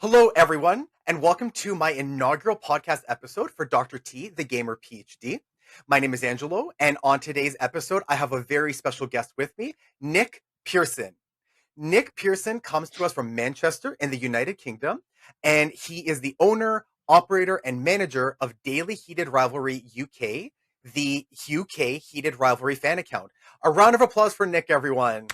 Hello, everyone, and welcome to my inaugural podcast episode for Dr. T, the Gaymer PhD. My name is Angelo, and on today's episode, I have a very special guest with me, Nik Pearson. Nik Pearson comes to us from Manchester in the United Kingdom, and he is the owner, operator, and manager of Daily Heated Rivalry UK, the UK Heated Rivalry fan account. A round of applause for Nik, everyone.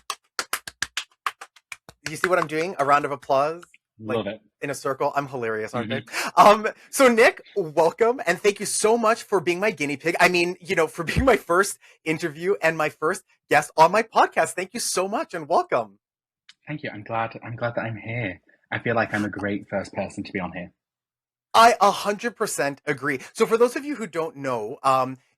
You see what I'm doing? A round of applause? Love it. In a circle. I'm hilarious, aren't I? So Nik, welcome, and thank you so much for being my guinea pig. I mean, for being my first interview and my first guest on my podcast. Thank you so much and welcome. Thank you. I'm glad that I'm here. I feel like I'm a great first person to be on here. I 100% agree. So for those of you who don't know,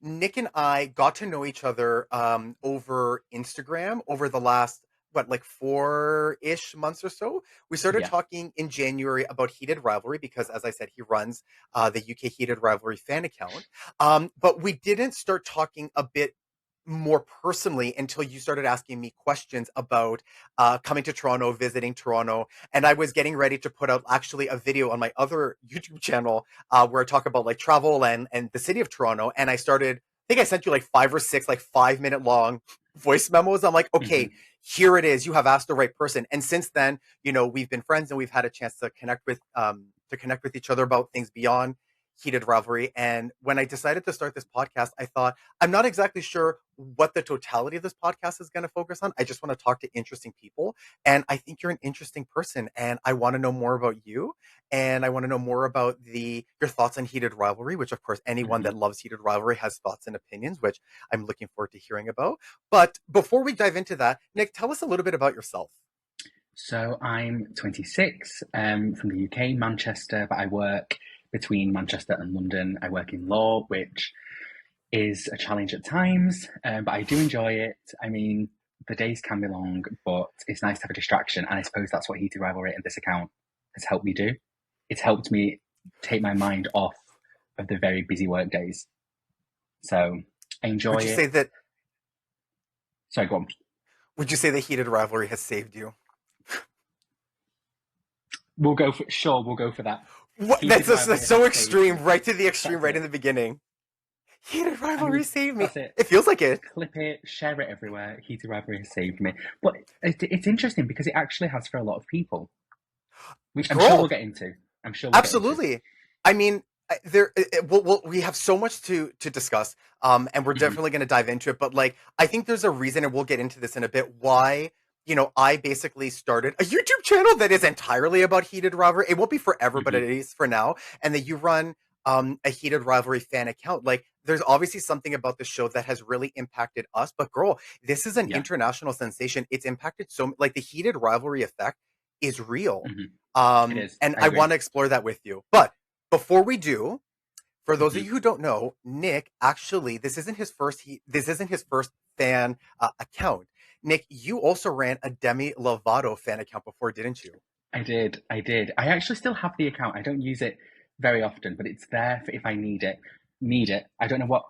Nik and I got to know each other over Instagram over the last 4-ish months or so. We started talking in January about Heated Rivalry because, as I said, he runs the UK Heated Rivalry fan account. But we didn't start talking a bit more personally until you started asking me questions about coming to Toronto, visiting Toronto. And I was getting ready to put out actually a video on my other YouTube channel where I talk about travel and the city of Toronto. And I think I sent you 5 or 6 5-minute long voice memos. I'm like, okay, here it is. You have asked the right person. And since then, we've been friends and we've had a chance to connect with each other about things beyond Heated Rivalry. And when I decided to start this podcast, I thought, I'm not exactly sure what the totality of this podcast is going to focus on. I just want to talk to interesting people. And I think you're an interesting person. And I want to know more about you. And I want to know more about your thoughts on Heated Rivalry, which of course, anyone that loves Heated Rivalry has thoughts and opinions, which I'm looking forward to hearing about. But before we dive into that, Nik, tell us a little bit about yourself. So I'm 26, from the UK, Manchester, but I work between Manchester and London. I work in law, which is a challenge at times, but I do enjoy it. I mean, the days can be long, but it's nice to have a distraction. And I suppose that's what Heated Rivalry and this account has helped me do. It's helped me take my mind off of the very busy work days. So I enjoy it. Would you say that... Sorry, go on. Would you say that Heated Rivalry has saved you? We'll go for that. That's so extreme, right to the extreme, right in the beginning. Heated Rivalry saved me. It feels like it. Clip it, share it everywhere. Heated Rivalry has saved me. But it's interesting because it actually has for a lot of people, which I'm sure we'll get into. Absolutely. I mean, we have so much to discuss, and we're definitely going to dive into it. But I think there's a reason, and we'll get into this in a bit, why I basically started a YouTube channel that is entirely about Heated Rivalry. It won't be forever, but it is for now. And that you run a Heated Rivalry fan account. There's obviously something about the show that has really impacted us. But girl, this is an international sensation. It's impacted the Heated Rivalry effect is real. It is. And I want to explore that with you. But before we do, for those of you who don't know, Nik, actually, this isn't his first fan account. Nik, you also ran a Demi Lovato fan account before, didn't you? I did. I actually still have the account. I don't use it very often, but it's there for if I need it. I don't know what.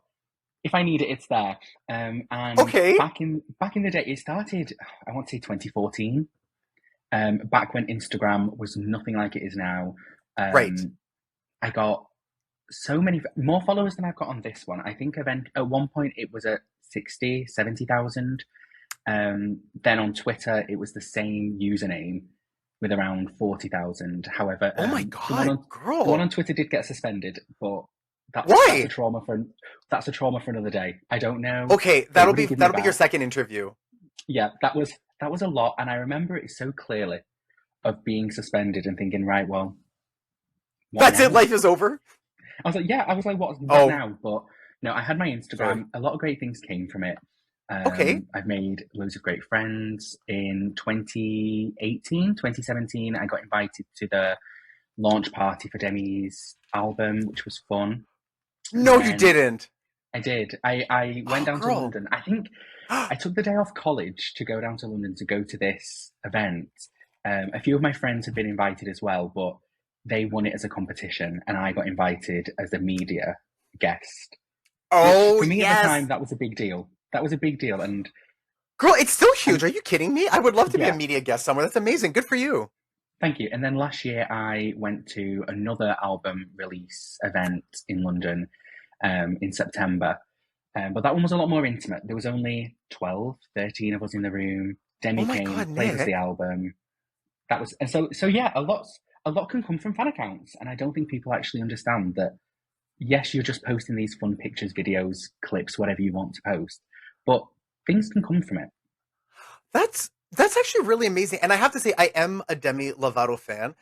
If I need it, it's there. And okay. Back in the day, it started, I want to say 2014. Back when Instagram was nothing like it is now. Right. I got so many more followers than I've got on this one. I think at one point it was at 60, 70,000. Then on Twitter, it was the same username with around 40,000. However, oh my God, girl. The one on Twitter did get suspended, but that's a trauma for another day. I don't know. Okay, that'll be your second interview. Yeah, that was a lot, and I remember it so clearly of being suspended and thinking, right, well, that's it. Life is over. I was like, what now? But no, I had my Instagram. Sorry. A lot of great things came from it. Okay. I've made loads of great friends. In 2017, I got invited to the launch party for Demi's album, which was fun. No, you didn't. I did. I went down to London. I think I took the day off college to go down to London to go to this event. A few of my friends had been invited as well, but they won it as a competition, and I got invited as a media guest. Oh, for me at the time, that was a big deal. And girl, it's still huge. Are you kidding me? I would love to be a media guest somewhere. That's amazing. Good for you. Thank you. And then last year I went to another album release event in London in September. But that one was a lot more intimate. There was only 12, 13 of us in the room. Oh Demi my came, God, played us the Nick. album. That was, and so yeah, a lot can come from fan accounts. And I don't think people actually understand that, yes, you're just posting these fun pictures, videos, clips, whatever you want to post, but things can come from it. That's actually really amazing. And I have to say, I am a Demi Lovato fan.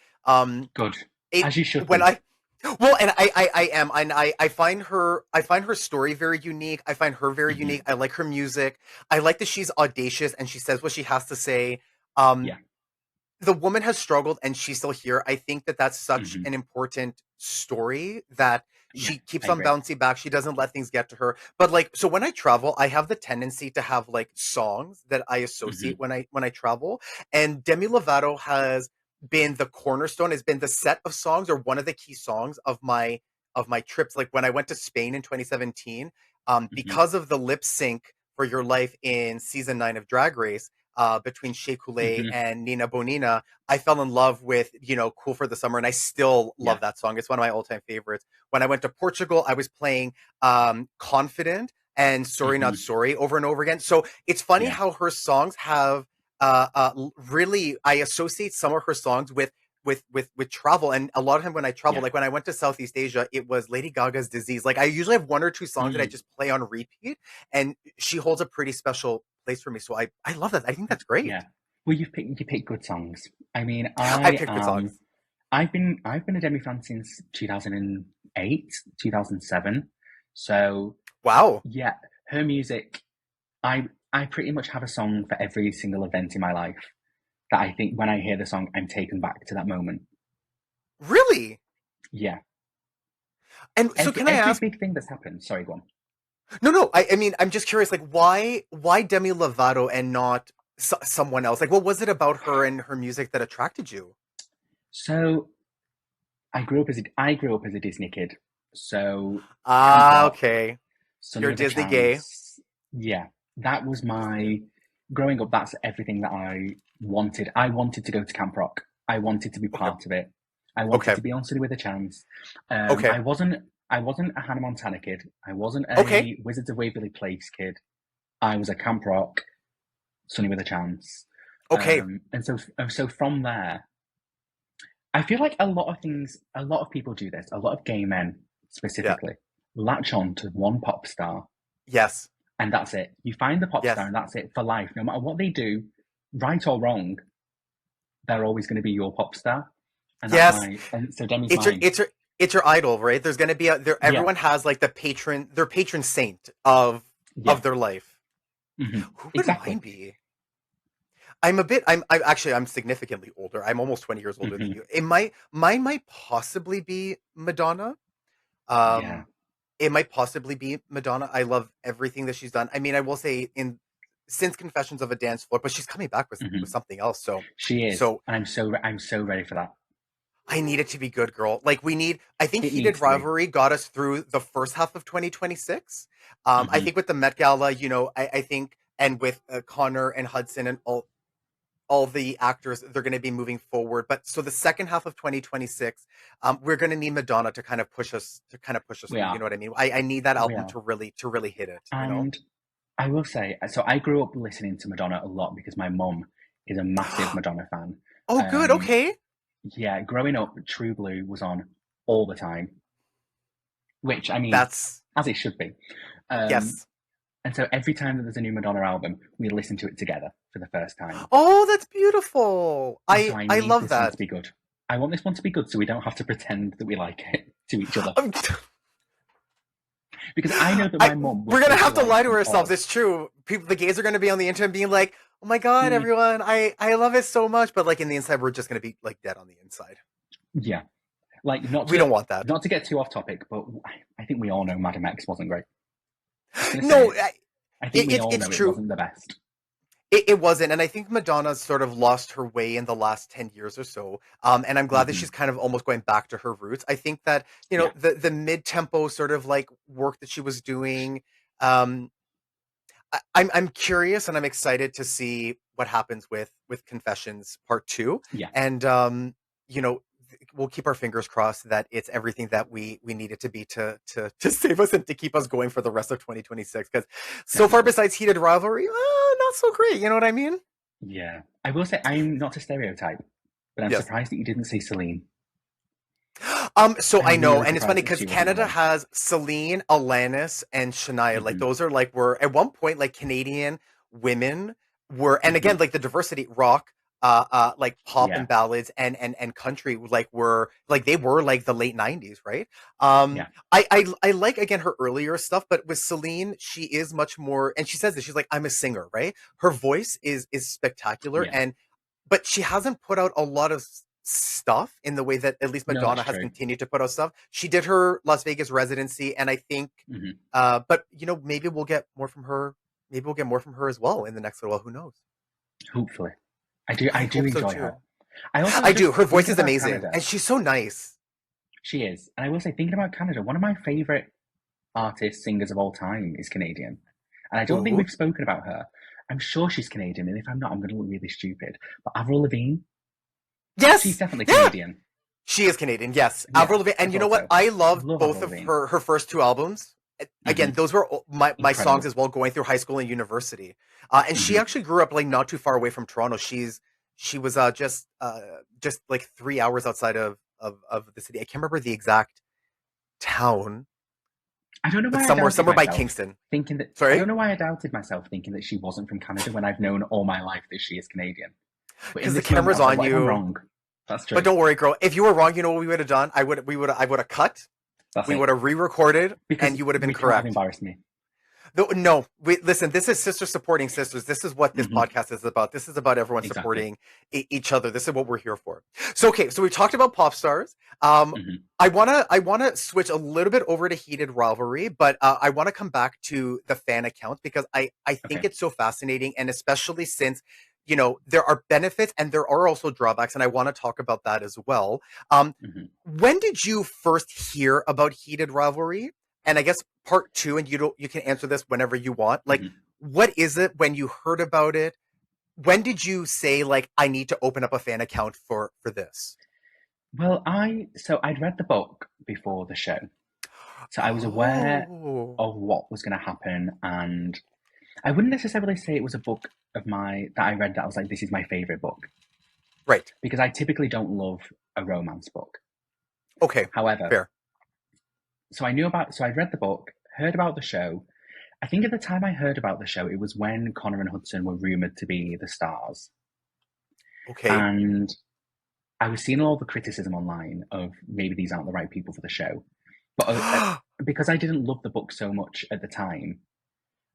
Good. It As you should when be. and I am, and I find her story very unique. I find her very Hmm. unique. I like her music. I like that she's audacious and she says what she has to say. Um, Yeah. the woman has struggled and she's still here. I think that that's such Hmm. an important story that Yeah, she keeps I on agree. bouncing back. She doesn't let things get to her. But like, so when I travel, I have the tendency to have like songs that I associate Hmm. when I travel. And Demi Lovato has been the cornerstone, has been the set of songs or one of the key songs of my trips. Like when I went to Spain in 2017, Hmm. because of the lip sync for Your Life in season 9 of Drag Race, between Shea Coulee Hmm. and Nina Bonina, I fell in love with, Cool for the Summer, and I still Yeah. love that song. It's one of my all-time favorites. When I went to Portugal, I was playing Confident and Sorry Not Hmm. Sorry over and over again. So it's funny Yeah. how her songs have really, I associate some of her songs with with travel, and a lot of time when I travel, Yeah. like when I went to Southeast Asia, it was Lady Gaga's Disease. Like I usually have one or two songs that I Mm. just play on repeat, and she holds a pretty special place for me. So I love that. I think that's great. Yeah. Well, you pick good songs. I mean, I picked good songs. I've been a Demi fan since 2008, 2007. So Wow. yeah, her music, I pretty much have a song for every single event in my life that I think when I hear the song, I'm taken back to that moment. Really? Yeah. And so Every can I every ask, big thing that's happened. Sorry, go on. no, I mean, I'm just curious, like why Demi Lovato and not someone else? Like what was it about her and her music that attracted you? So I grew up as a Disney kid. So Camp Ah, Rock, okay. Sunny You're with a Disney gay. Chance. Yeah, that was my growing up. That's everything that I wanted. I wanted to go to Camp Rock. I wanted to be Okay. part of it. I wanted Okay. to be on Sunny with a Chance. Okay. I wasn't a Hannah Montana kid. I wasn't Okay. a Wizards of Waverly Place kid. I was a Camp Rock, Sunny with a Chance. Okay. And so from there, I feel like a lot of people do this. A lot of gay men Yeah. specifically latch on to one pop star Yes. and that's it. You find the pop star, Yes. and that's it for life. No matter what they do, right or wrong, they're always going to be your pop star, and that's Yes. my. And so Demi's It's your mine. it's your it's your idol, right? There's gonna be a there Yeah, everyone has like their patron saint yeah, of their life. Who would mine exactly. be? I'm significantly older. I'm almost 20 years older than Hmm. you. Mine might possibly be Madonna. Yeah, Um, it might possibly be Madonna. I love everything that she's done. I mean, I will say in since Confessions of a Dance Floor, but she's coming back with hmm something else. she is, So and I'm so ready for that. I need it to be good, girl. Like we need. I think It Heated needs to be. Rivalry got us through the first half of 2026. I Hmm. think with the Met Gala, I think, and with Connor and Hudson and all the actors, they're going to be moving forward. But so the second half of 2026, we're going to need Madonna to kind of push us We through. You are, know what I mean? I need that we album are, to really hit it. You know? and I will say, so I grew up listening to Madonna a lot because my mum is a massive Madonna fan. Oh, good. Um, Okay. yeah, growing up, True Blue was on all the time, which I mean, That's as it should be. Um, yes. and so every time that there's a new Madonna album, we listen to it together for the first time. Oh, that's beautiful. And so I I need love this one to that. be good. I want this one to be good so we don't have to pretend that we like it to each other. Um, Because I know that my mum will we're say gonna she have to lie likes to them ourselves. all. It's true. People, the gays are gonna be on the internet being like, "Oh my god, Mm, everyone, I love it so much," but like in the inside, we're just gonna be like dead on the inside. yeah, like not We don't to want that. not to get too off topic, but I think we all know Madam X wasn't great. Just gonna say No, it. I think we all it's know it true. wasn't the best. It wasn't, and I think Madonna's sort of lost her way in the last 10 years or so. And I'm glad that she's Hmm. kind of almost going back to her roots. I think that Yeah. the mid tempo sort of like work that she was doing. Um, I'm curious and I'm excited to see what happens with Confessions Part 2. Yeah, And you know, we'll keep our fingers crossed that it's everything that we need it to be to save us and to keep us going for the rest of 2026. Because so far, definitely. besides Heated Rivalry, not so great. You know what I mean? Yeah. I will say I'm not a stereotype, but I'm Yes. surprised that you didn't say Celine. So I I'm know, really and it's funny surprised that because she wasn't the Canada one. has Celine, Alanis, and Shania. Like Hmm. those are like were at one point like Canadian women were, and again Hmm. like the diversity rock, like pop Yeah, and ballads and country like were like they were like the late '90s, right? yeah, I like again her earlier stuff, but with Celine, she is much more, and she says this. She's like, I'm a singer, right? Her voice is spectacular, yeah. and but she hasn't put out a lot of stuff in the way that at least No, Madonna that's has true. continued to put out stuff. She did her Las Vegas residency, and I think, Hmm. but you know, maybe we'll get more from her. Maybe we'll get more from her as well in the next little while. Who knows? Hopefully. I I do hope so enjoy her. too. I also I do. just Her voice thinking is about amazing, Canada. and she's so nice. She is. And I will say, thinking about Canada, one of my favourite artists, singers of all time is Canadian. And I don't think Ooh, we've spoken about her. I'm sure she's Canadian, and if I'm not, I'm going to look really stupid. But Avril Lavigne, she's yes, definitely yeah, Canadian. she is Canadian. Yes, Yeah, Avril Lavigne, I and you know thought what? so. I loved Love both Avril of Lavigne. her first two albums. Again, Hmm. those were my songs Incredible. as well going through high school and university. And she Hmm. actually grew up like not too far away from Toronto. She was just like 3 hours outside of the city. I can't remember the exact town, I don't know but why I doubted somewhere by myself, Kingston. thinking that I Sorry, don't know why I doubted myself, thinking that she wasn't from Canada when I've known all my life that she is Canadian. But in because the this moment, I camera's was like, on what if I'm you. wrong? That's But true. don't worry, girl. If you were wrong, you know what we would have done? I would have cut. That's We would it. have re-recorded, and Because you would have been we can't have correct. embarrassed me. No, listen, this is sisters supporting sisters. This is what this Hmm. podcast is about. This is about everyone Exactly. supporting each other. This is what we're here for. So, okay, so we talked about pop stars. Hmm. I wanna switch a little bit over to Heated Rivalry, but I want to come back to the fan accounts because I think Okay. it's so fascinating, and especially since you know there are benefits and there are also drawbacks, and I want to talk about that as well. Hmm. When did you first hear about Heated Rivalry? And I guess part two, and you can answer this whenever you want. Like, Hmm. what is it when you heard about it? When did you say like I need to open up a fan account for this? Well, I'd read the book before the show, so I was aware Oh, of what was going to happen, and I wouldn't necessarily say it was a book that I read that I was like, this is my favorite book, right. because I typically don't love a romance book. Okay, However, fair. so I'd read the book, heard about the show. I think at the time I heard about the show, it was when Connor and Hudson were rumored to be the stars, Okay. and I was seeing all the criticism online of maybe these aren't the right people for the show. But because I didn't love the book so much at the time,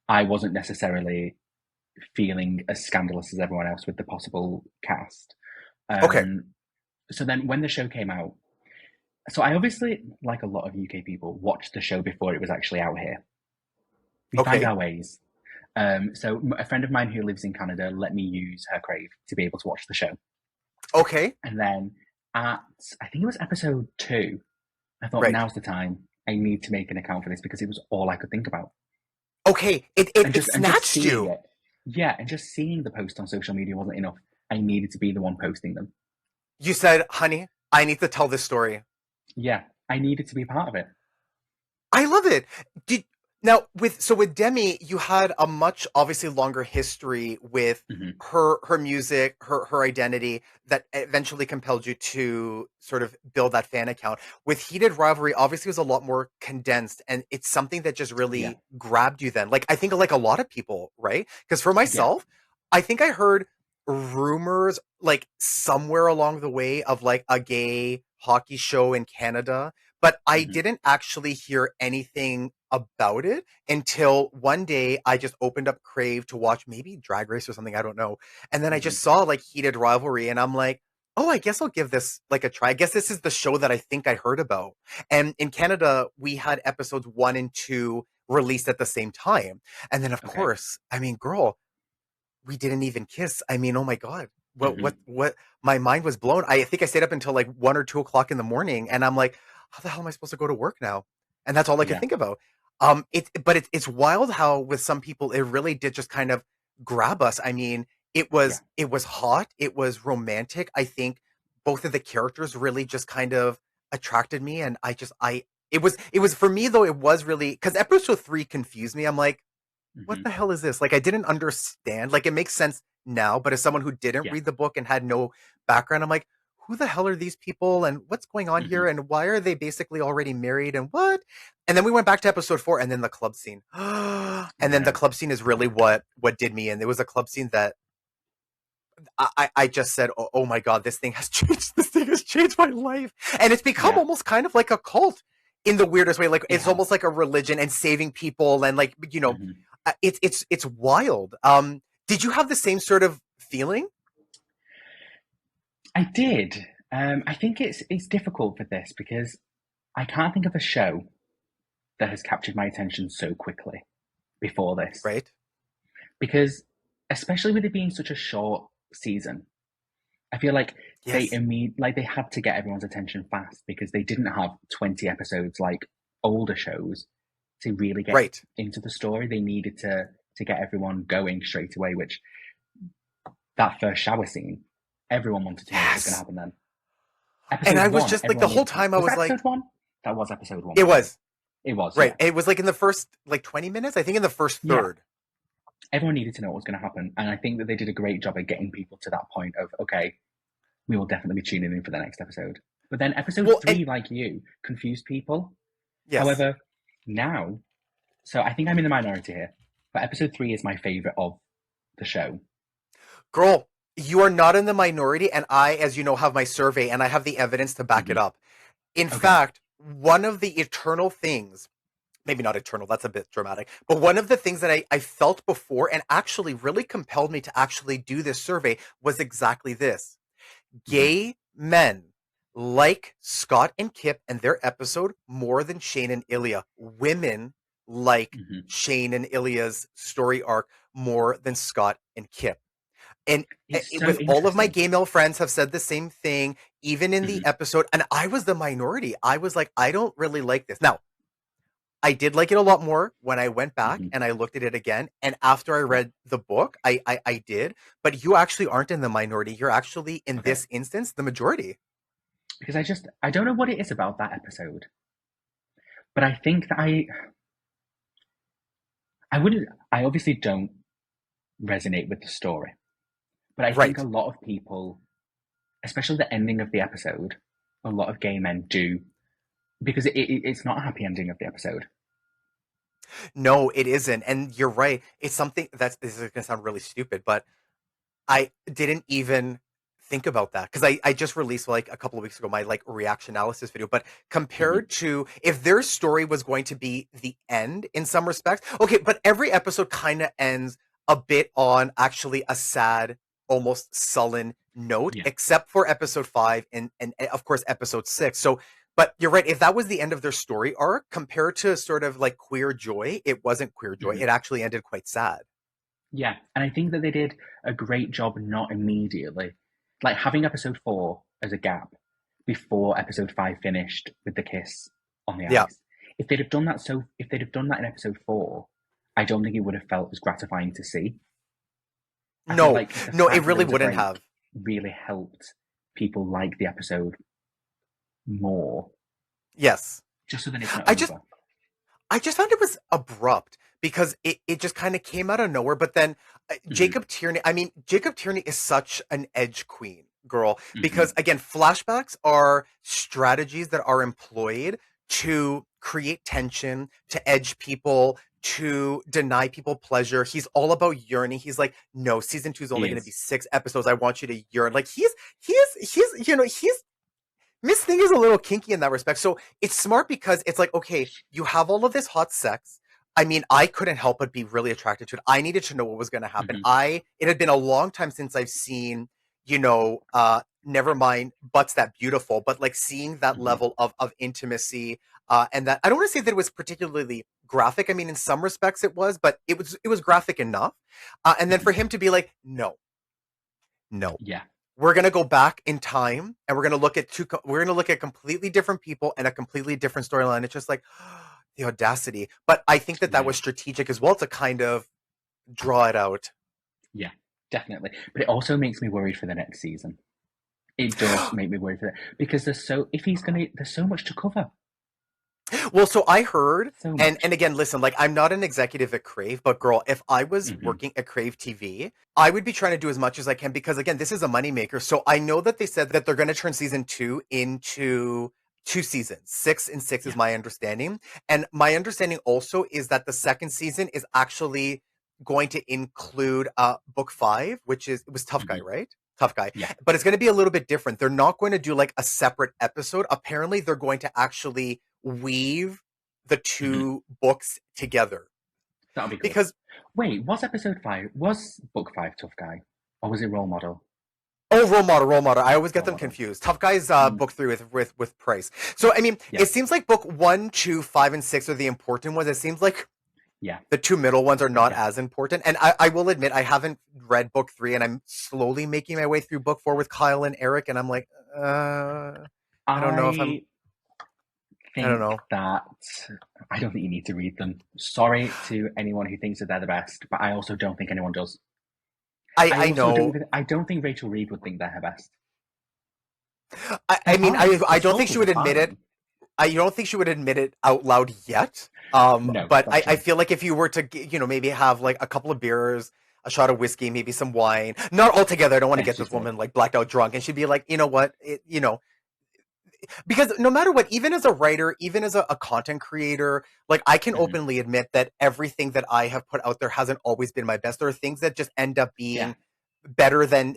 I wasn't necessarily feeling as scandalous as everyone else with the possible cast. Okay. Um, so then when the show came out, so I obviously, like a lot of UK people, watched the show before it was actually out here. We find Okay. our ways. So a friend of mine who lives in Canada let me use her Crave to be able to watch the show. Okay. And then at, I think it was episode 2, I thought, Right. now's the time. I need to make an account for this because it was all I could think about. Okay. It And just snatched seeing you. it, yeah, and just seeing the post on social media wasn't enough. I needed to be the one posting them. You said, honey, I need to tell this story. Yeah, I needed to be part of it. I love it. Did now with Demi, you had a much obviously longer history with Hmm. her music, her identity that eventually compelled you to sort of build that fan account. With Heated Rivalry, obviously it was a lot more condensed and it's something that just Yeah, really grabbed you then. Like I think like a lot of people, right? Because for yeah, myself, I think I heard rumors like somewhere along the way of like a gay hockey show in Canada, but I hmm, didn't actually hear anything about it until one day I just opened up Crave to watch maybe Drag Race or something, I don't know. And then I hmm. just saw like Heated Rivalry and I'm like, oh, I guess I'll give this like a try. I guess this is the show that I think I heard about. And in Canada, we had episodes 1 and 2 released at the same time. And then of Okay. course, I mean, girl, we didn't even kiss. I mean, oh my God. Hmm. What my mind was blown. I think I stayed up until like 1 or 2 o'clock in the morning and I'm like, how the hell am I supposed to go to work now? And that's all I could Yeah. think about. It's wild how with some people it really did just kind of grab us. I mean, Yeah. it was hot, it was romantic. I think both of the characters really just kind of attracted me, and I it was for me though, it was really because episode 3 confused me. I'm like, what Hmm. the hell is this? Like, I didn't understand. Like, it makes sense now, but as someone who didn't Yeah. read the book and had no background, I'm like, who the hell are these people and what's going on Hmm. here and why are they basically already married and what? And then we went back to episode 4 and then the club scene. And then the Yeah. club scene is really what did me in. There was a club scene that I just said, oh my God, this thing has changed. This thing has changed my life. And it's become Yeah. almost kind of like a cult in the weirdest way. Like It it's has. almost like a religion and saving people and like, Hmm. it's wild. Did you have the same sort of feeling? I did. I think it's difficult for this because I can't think of a show that has captured my attention so quickly before this. Right? Because especially with it being such a short season, I feel like Yes. they had to get everyone's attention fast because they didn't have 20 episodes like older shows to really get Right. into the story. They needed to get everyone going straight away, which that first shower scene, everyone wanted to know what was going to Yes. happen then. And Episode I was one, just like the everyone whole needed to know. time I Was was that like, episode one? That was episode one, it wasn't it? was. It was, Right. yeah. It was like in the first like 20 minutes, I think in the first Yeah. third. Everyone needed to know what was going to happen. And I think that they did a great job at getting people to that point of, okay, we will definitely be tuning in for the next episode. But then episode Well, and 3, like you, confused people. yes. However, now, so I think I'm in the minority here, but episode 3 is my favorite of the show. Girl, you are not in the minority and I, as you know, have my survey and I have the evidence to back it Hmm. up. In Okay. fact, one of the eternal things, maybe not eternal, that's a bit dramatic, but one of the things that I felt before and actually really compelled me to actually do this survey was exactly this. Hmm. Gay men like Scott and Kip and their episode more than Shane and Ilya. Women like Hmm. Shane and Ilya's story arc more than Scott and Kip. And It's so with all of my interesting. gay male friends have said the same thing, even in the Hmm. episode. And I was the minority. I was like, I don't really like this. Now, I did like it a lot more when I went back Hmm. and I looked at it again. And after I Yeah. read the book, I did. But you actually aren't in the minority. You're actually, in Okay. this instance, the majority. Because I don't know what it is about that episode, but I think that I wouldn't, I obviously don't resonate with the story, but I think a Right. lot of people, especially the ending of the episode, a lot of gay men do, because it's not a happy ending of the episode. No, it isn't. And you're right. It's something this is going to sound really stupid, but I didn't even think about that because I just released like a couple of weeks ago my like reaction analysis video. But Hmm. compared to if their story was going to be the end in some respects, okay, but every episode kind of ends a bit on actually a sad, almost sullen note, Yeah. except for episode 5 and of course episode 6. So but you're right, if that was the end of their story arc compared to sort of like Queer Joy, it wasn't Queer Joy. Hmm. It actually ended quite sad. Yeah. And I think that they did a great job not immediately, like having episode 4 as a gap before episode 5 finished with the kiss on the Yeah. ice. If they'd have done that in episode 4, I don't think it would have felt as gratifying to see. I feel No, like the no, it fact that there really was a wouldn't break have. really helped people like the episode more, Yes. just so that it's not I just over. I just found it was abrupt because it just kind of came out of nowhere. But then Hmm. Jacob Tierney is such an edge queen, girl, Hmm. because again, flashbacks are strategies that are employed to create tension, to edge people, to deny people pleasure. He's all about yearning. He's like, no, season 2 is He only going to be is. 6 episodes. I want you to yearn. Like he's Miss Thing is a little kinky in that respect. So it's smart because it's like, okay, you have all of this hot sex. I mean, I couldn't help but be really attracted to it. I needed to know what was going to happen. Hmm. It had been a long time since I've seen, never mind Butts That Beautiful, but like seeing that Hmm. level of intimacy, and that I don't want to say that it was particularly graphic. I mean, in some respects it was, but it was graphic enough. And then for Hmm. him to be like, no, no, Yeah. we're going to go back in time and we're going to look at completely different people and a completely different storyline. It's just like The audacity. But I think that that Yeah, was strategic as well to kind of draw it out. yeah, definitely. But it also makes me worried for the next season. It does make me worried for that because there's so much to cover. Well, so I heard, So and much. again, listen, like I'm not an executive at Crave, but girl, if I was Hmm. working at Crave TV, I would be trying to do as much as I can because again, this is a moneymaker. So I know that they said that they're going to turn season 2 into 2 seasons. 6 and 6 is Yeah. my understanding. And my understanding also is that the second season is actually going to include book 5, which is it was Tough Guy, Hmm. right? Tough Guy. Yeah. But it's going to be a little bit different. They're not going to do like a separate episode. Apparently, they're going to actually weave the Hmm. two books together That'll be good. because Wait, was episode 5, was book 5 Tough Guy? Or was it Role Model? role model, I always get Role them Model. confused. Tough Guys Mm, book 3 with Price. So I mean yeah, it seems like book 1, 2, 5, and 6 are the important ones. It seems like yeah, the two middle ones are not yeah. as important, and I will admit I haven't read book 3 and I'm slowly making my way through book 4 with Kyle and Eric, and I'm like I don't know if I'm I I don't think know. that I don't think you need to read them. Sorry to anyone who thinks that they're the best, but I also don't think anyone does. I know. I don't think Rachel Reed would think they're her best. I They're mean, fine. The I don't think she stories are would admit it. fine. I don't think she would admit it out loud yet. No, But that's I true. feel like if you were to, maybe have like a couple of beers, a shot of whiskey, maybe some wine, not all together. I don't want to Then get she's this good. woman like blacked out drunk, and she'd be like, you know what, because no matter what, even as a writer, even as a content creator, like I can Hmm. openly admit that everything that I have put out there hasn't always been my best. There are things that just end up Yeah. being better than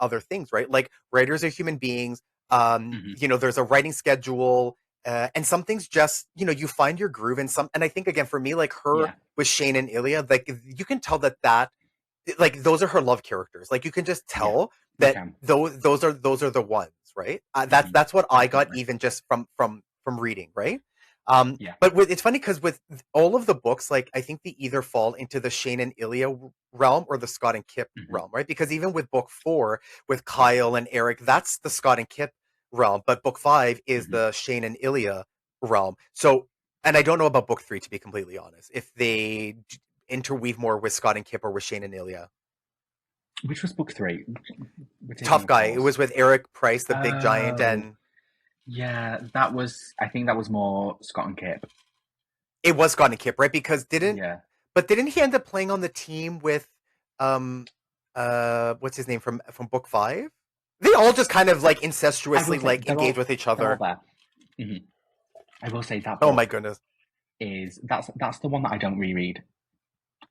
other things, right? Like writers are human beings. Hmm. There's a writing schedule, and some things just you find your groove, and some. And I think again for me, like her Yeah. with Shane and Ilya, like you can tell that like those are her love characters. Like you can just Yeah. tell You that can. those are the ones, right? That's Hmm. that's what I got Definitely. even just from reading, right? Yeah. But it's funny because with all of the books, like I think they either fall into the Shane and Ilya realm or the Scott and Kip Hmm. realm, right? Because even with book 4 with Kyle and Eric, that's the Scott and Kip realm, but book 5 is Hmm. the Shane and Ilya realm. So, and I don't know about book 3 to be completely honest, if they interweave more with Scott and Kip or with Shane and Ilya. Which was book 3? We're taking Tough a Guy. It pause. was with Eric Price, the big giant, Oh, and yeah. That was. I think that was more Scott and Kip. it was Scott and Kip, right? Because Yeah. didn't he end up playing on the team with um what's his name from book 5? They all just kind of like I will incestuously say like engage with each they're all other. there. Hmm. I will say that Oh my book goodness. is that's the one that I don't reread.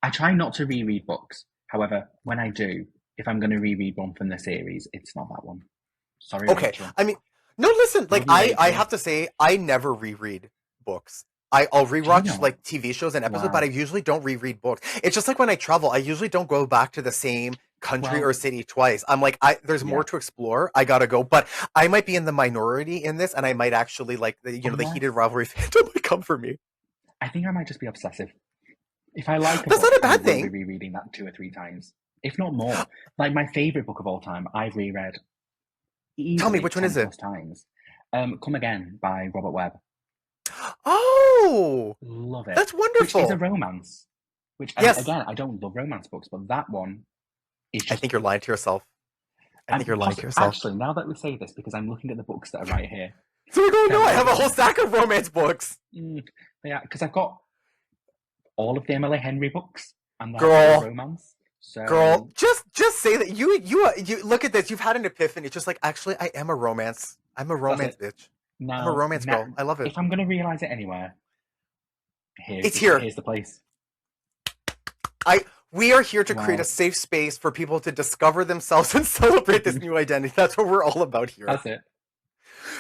I try not to reread books. However, when I do, if I'm going to reread one from the series, it's not that one. Sorry, Okay. Rachel. I mean, no, listen, like Love you, I Rachel. have to say I never reread books. I'll Do you rewatch not? like TV shows and episodes, but I Wow. usually don't reread books. It's just like when I travel, I usually don't go back to the same country or Well, city twice. I'm like, there's more yeah. to explore. I gotta go, but I might be in the minority in this, and I might actually like the heated Unless rivalry fandom might come for me. I think I might just be obsessive. If I like a That's not book, a I bad will be thing. rereading that 2 or 3 times, if not more. Like my favorite book of all time, I've reread Tell me easily which one is 10 it? plus times. Come Again by Robert Webb. Oh, Love it. that's Which is a wonderful. romance. Which, and Yes, again, I don't love romance books, but that one is I just. think you're lying to yourself. I think you're lying to yourself. Actually, now that we say this, because I'm looking at the books that are right here, So we're going, they're no, I all have a whole romance. stack of romance books. Yeah, because I've got all of the Emily Henry books, and they're all Girl, romance. girl, So just say that you look at this. You've had an epiphany. It's just like actually, I am a romance. I'm a that's romance it. bitch. I'm a Now, romance girl. I love it. if I'm going to realize it anywhere, It's here. here's the place. I we are here to create a Well, safe space for people to discover themselves and celebrate this new identity. That's what we're all about here. that's it.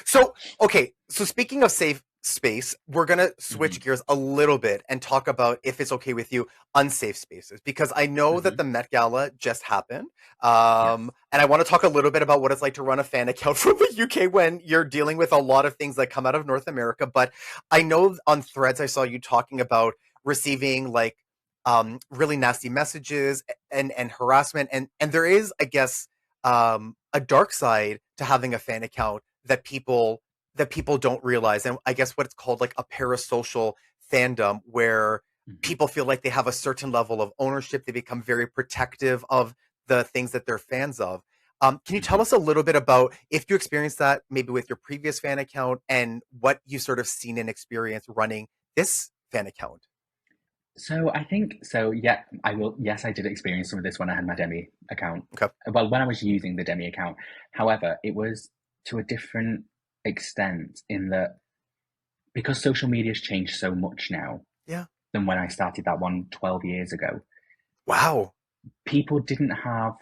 So, okay. So speaking of safe space, we're going to switch Hmm. gears a little bit and talk about, if it's okay with you, unsafe spaces, because I know that Hmm. the Met Gala just happened. Yes. And I want to talk a little bit about what it's like to run a fan account from the UK when you're dealing with a lot of things that come out of North America. But I know on Threads, I saw you talking about receiving like really nasty messages and harassment. And there is, I guess, a dark side to having a fan account that people that people don't realize, and I guess what it's called, like a parasocial fandom, where Mhm. people feel like they have a certain level of ownership. They become very protective of the things that they're fans of. Can you tell Mhm. us a little bit about if you experienced that maybe with your previous fan account and what you sort of seen and experienced running this fan account? So I think so. Yeah, I will. Yes, I did experience some of this when I had my Demi account. Okay. Well, when I was using the Demi account, however, it was to a different extent in that because social media has changed so much now Yeah. than when I started that one 12 years ago. Wow. People didn't have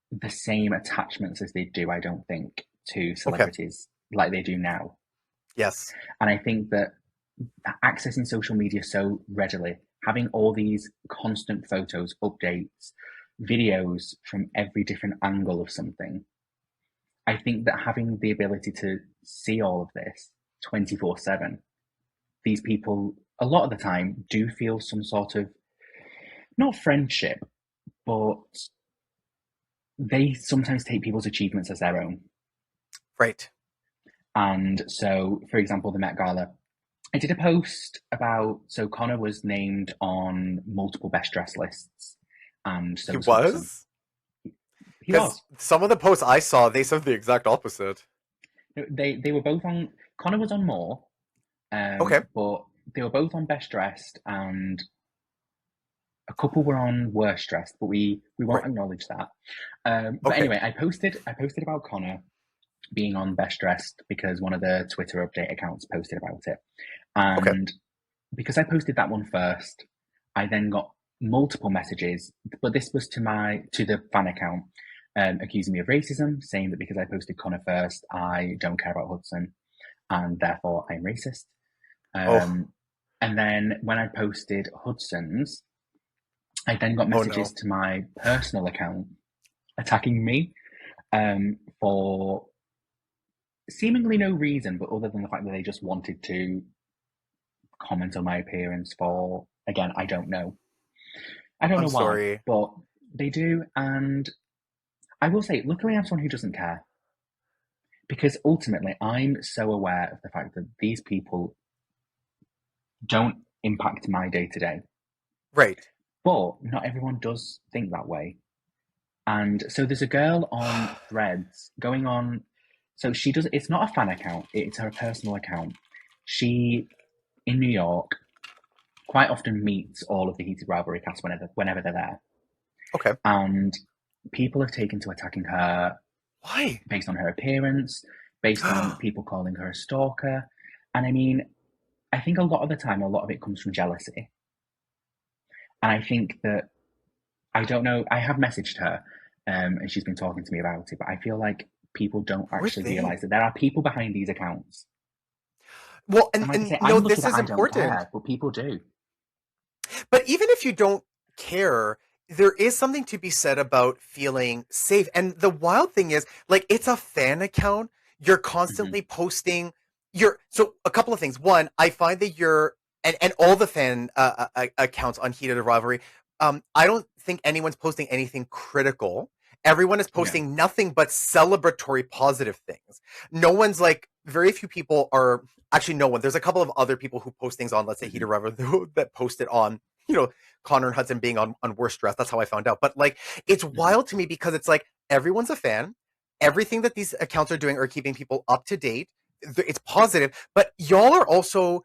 the same attachments as they do, I don't think, to Okay. celebrities like they do now. Yes. And I think that accessing social media so readily, having all these constant photos, updates, videos from every different angle of something, I think that having the ability to see all of this 24/7, these people, a lot of the time, do feel some sort of, not friendship, but they sometimes take people's achievements as their own. Right. And so, for example, the Met Gala, I did a post about, so Connor was named on multiple best dress lists, and so He was Hudson. was? He Because was. some of the posts I saw, they said the exact opposite. They were both on. Connor was on more, Okay. but they were both on best dressed, and a couple were on worst dressed, but we won't Right. acknowledge that. But Okay. anyway, I posted about Connor being on best dressed because one of the Twitter update accounts posted about it, Okay. and because I posted that one first, I then got multiple messages, but this was to the fan account, accusing me of racism, saying that because I posted Connor first, I don't care about Hudson, and therefore I'm racist. Oh. Um, and then when I posted Hudson's, I then got Oh messages no. to my personal account attacking me for seemingly no reason, but other than the fact that they just wanted to comment on my appearance for, again, I don't know. I don't I'm know why, sorry. but they do. And I will say, luckily, I'm someone who doesn't care because ultimately, I'm so aware of the fact that these people don't impact my day to day. Right. But not everyone does think that way. And so there's a girl on Threads going on. So she does, it's not a fan account, it's her personal account. She, in New York, quite often meets all of the Heated Rivalry cast whenever they're there. Okay. And people have taken to attacking her Why? based on her appearance, based on people calling her a stalker. And I mean, I think a lot of the time, a lot of it comes from jealousy. And I think that, I don't know, I have messaged her and she's been talking to me about it, but I feel like people don't Poor actually realize thing. that there are people behind these accounts. Well, And like I and say, no, I'm lucky this that is I don't important. care, but people do. But even if you don't care, there is something to be said about feeling safe. And the wild thing is, like, it's a fan account. You're Mm-hmm. constantly posting. So a couple of things. One, I find that and all the fan accounts on Heated Rivalry. I don't think anyone's posting anything critical. Everyone is No. posting nothing but celebratory positive things. No one's like, very few people are actually no one. There's a couple of other people who post things on, let's say, Mm-hmm. Heated Rivalry that posted on, Connor and Hudson being on worst dress. That's how I found out. But like, it's Mm-hmm. wild to me because it's like everyone's a fan. Everything that these accounts are doing are keeping people up to date. It's positive, but y'all are also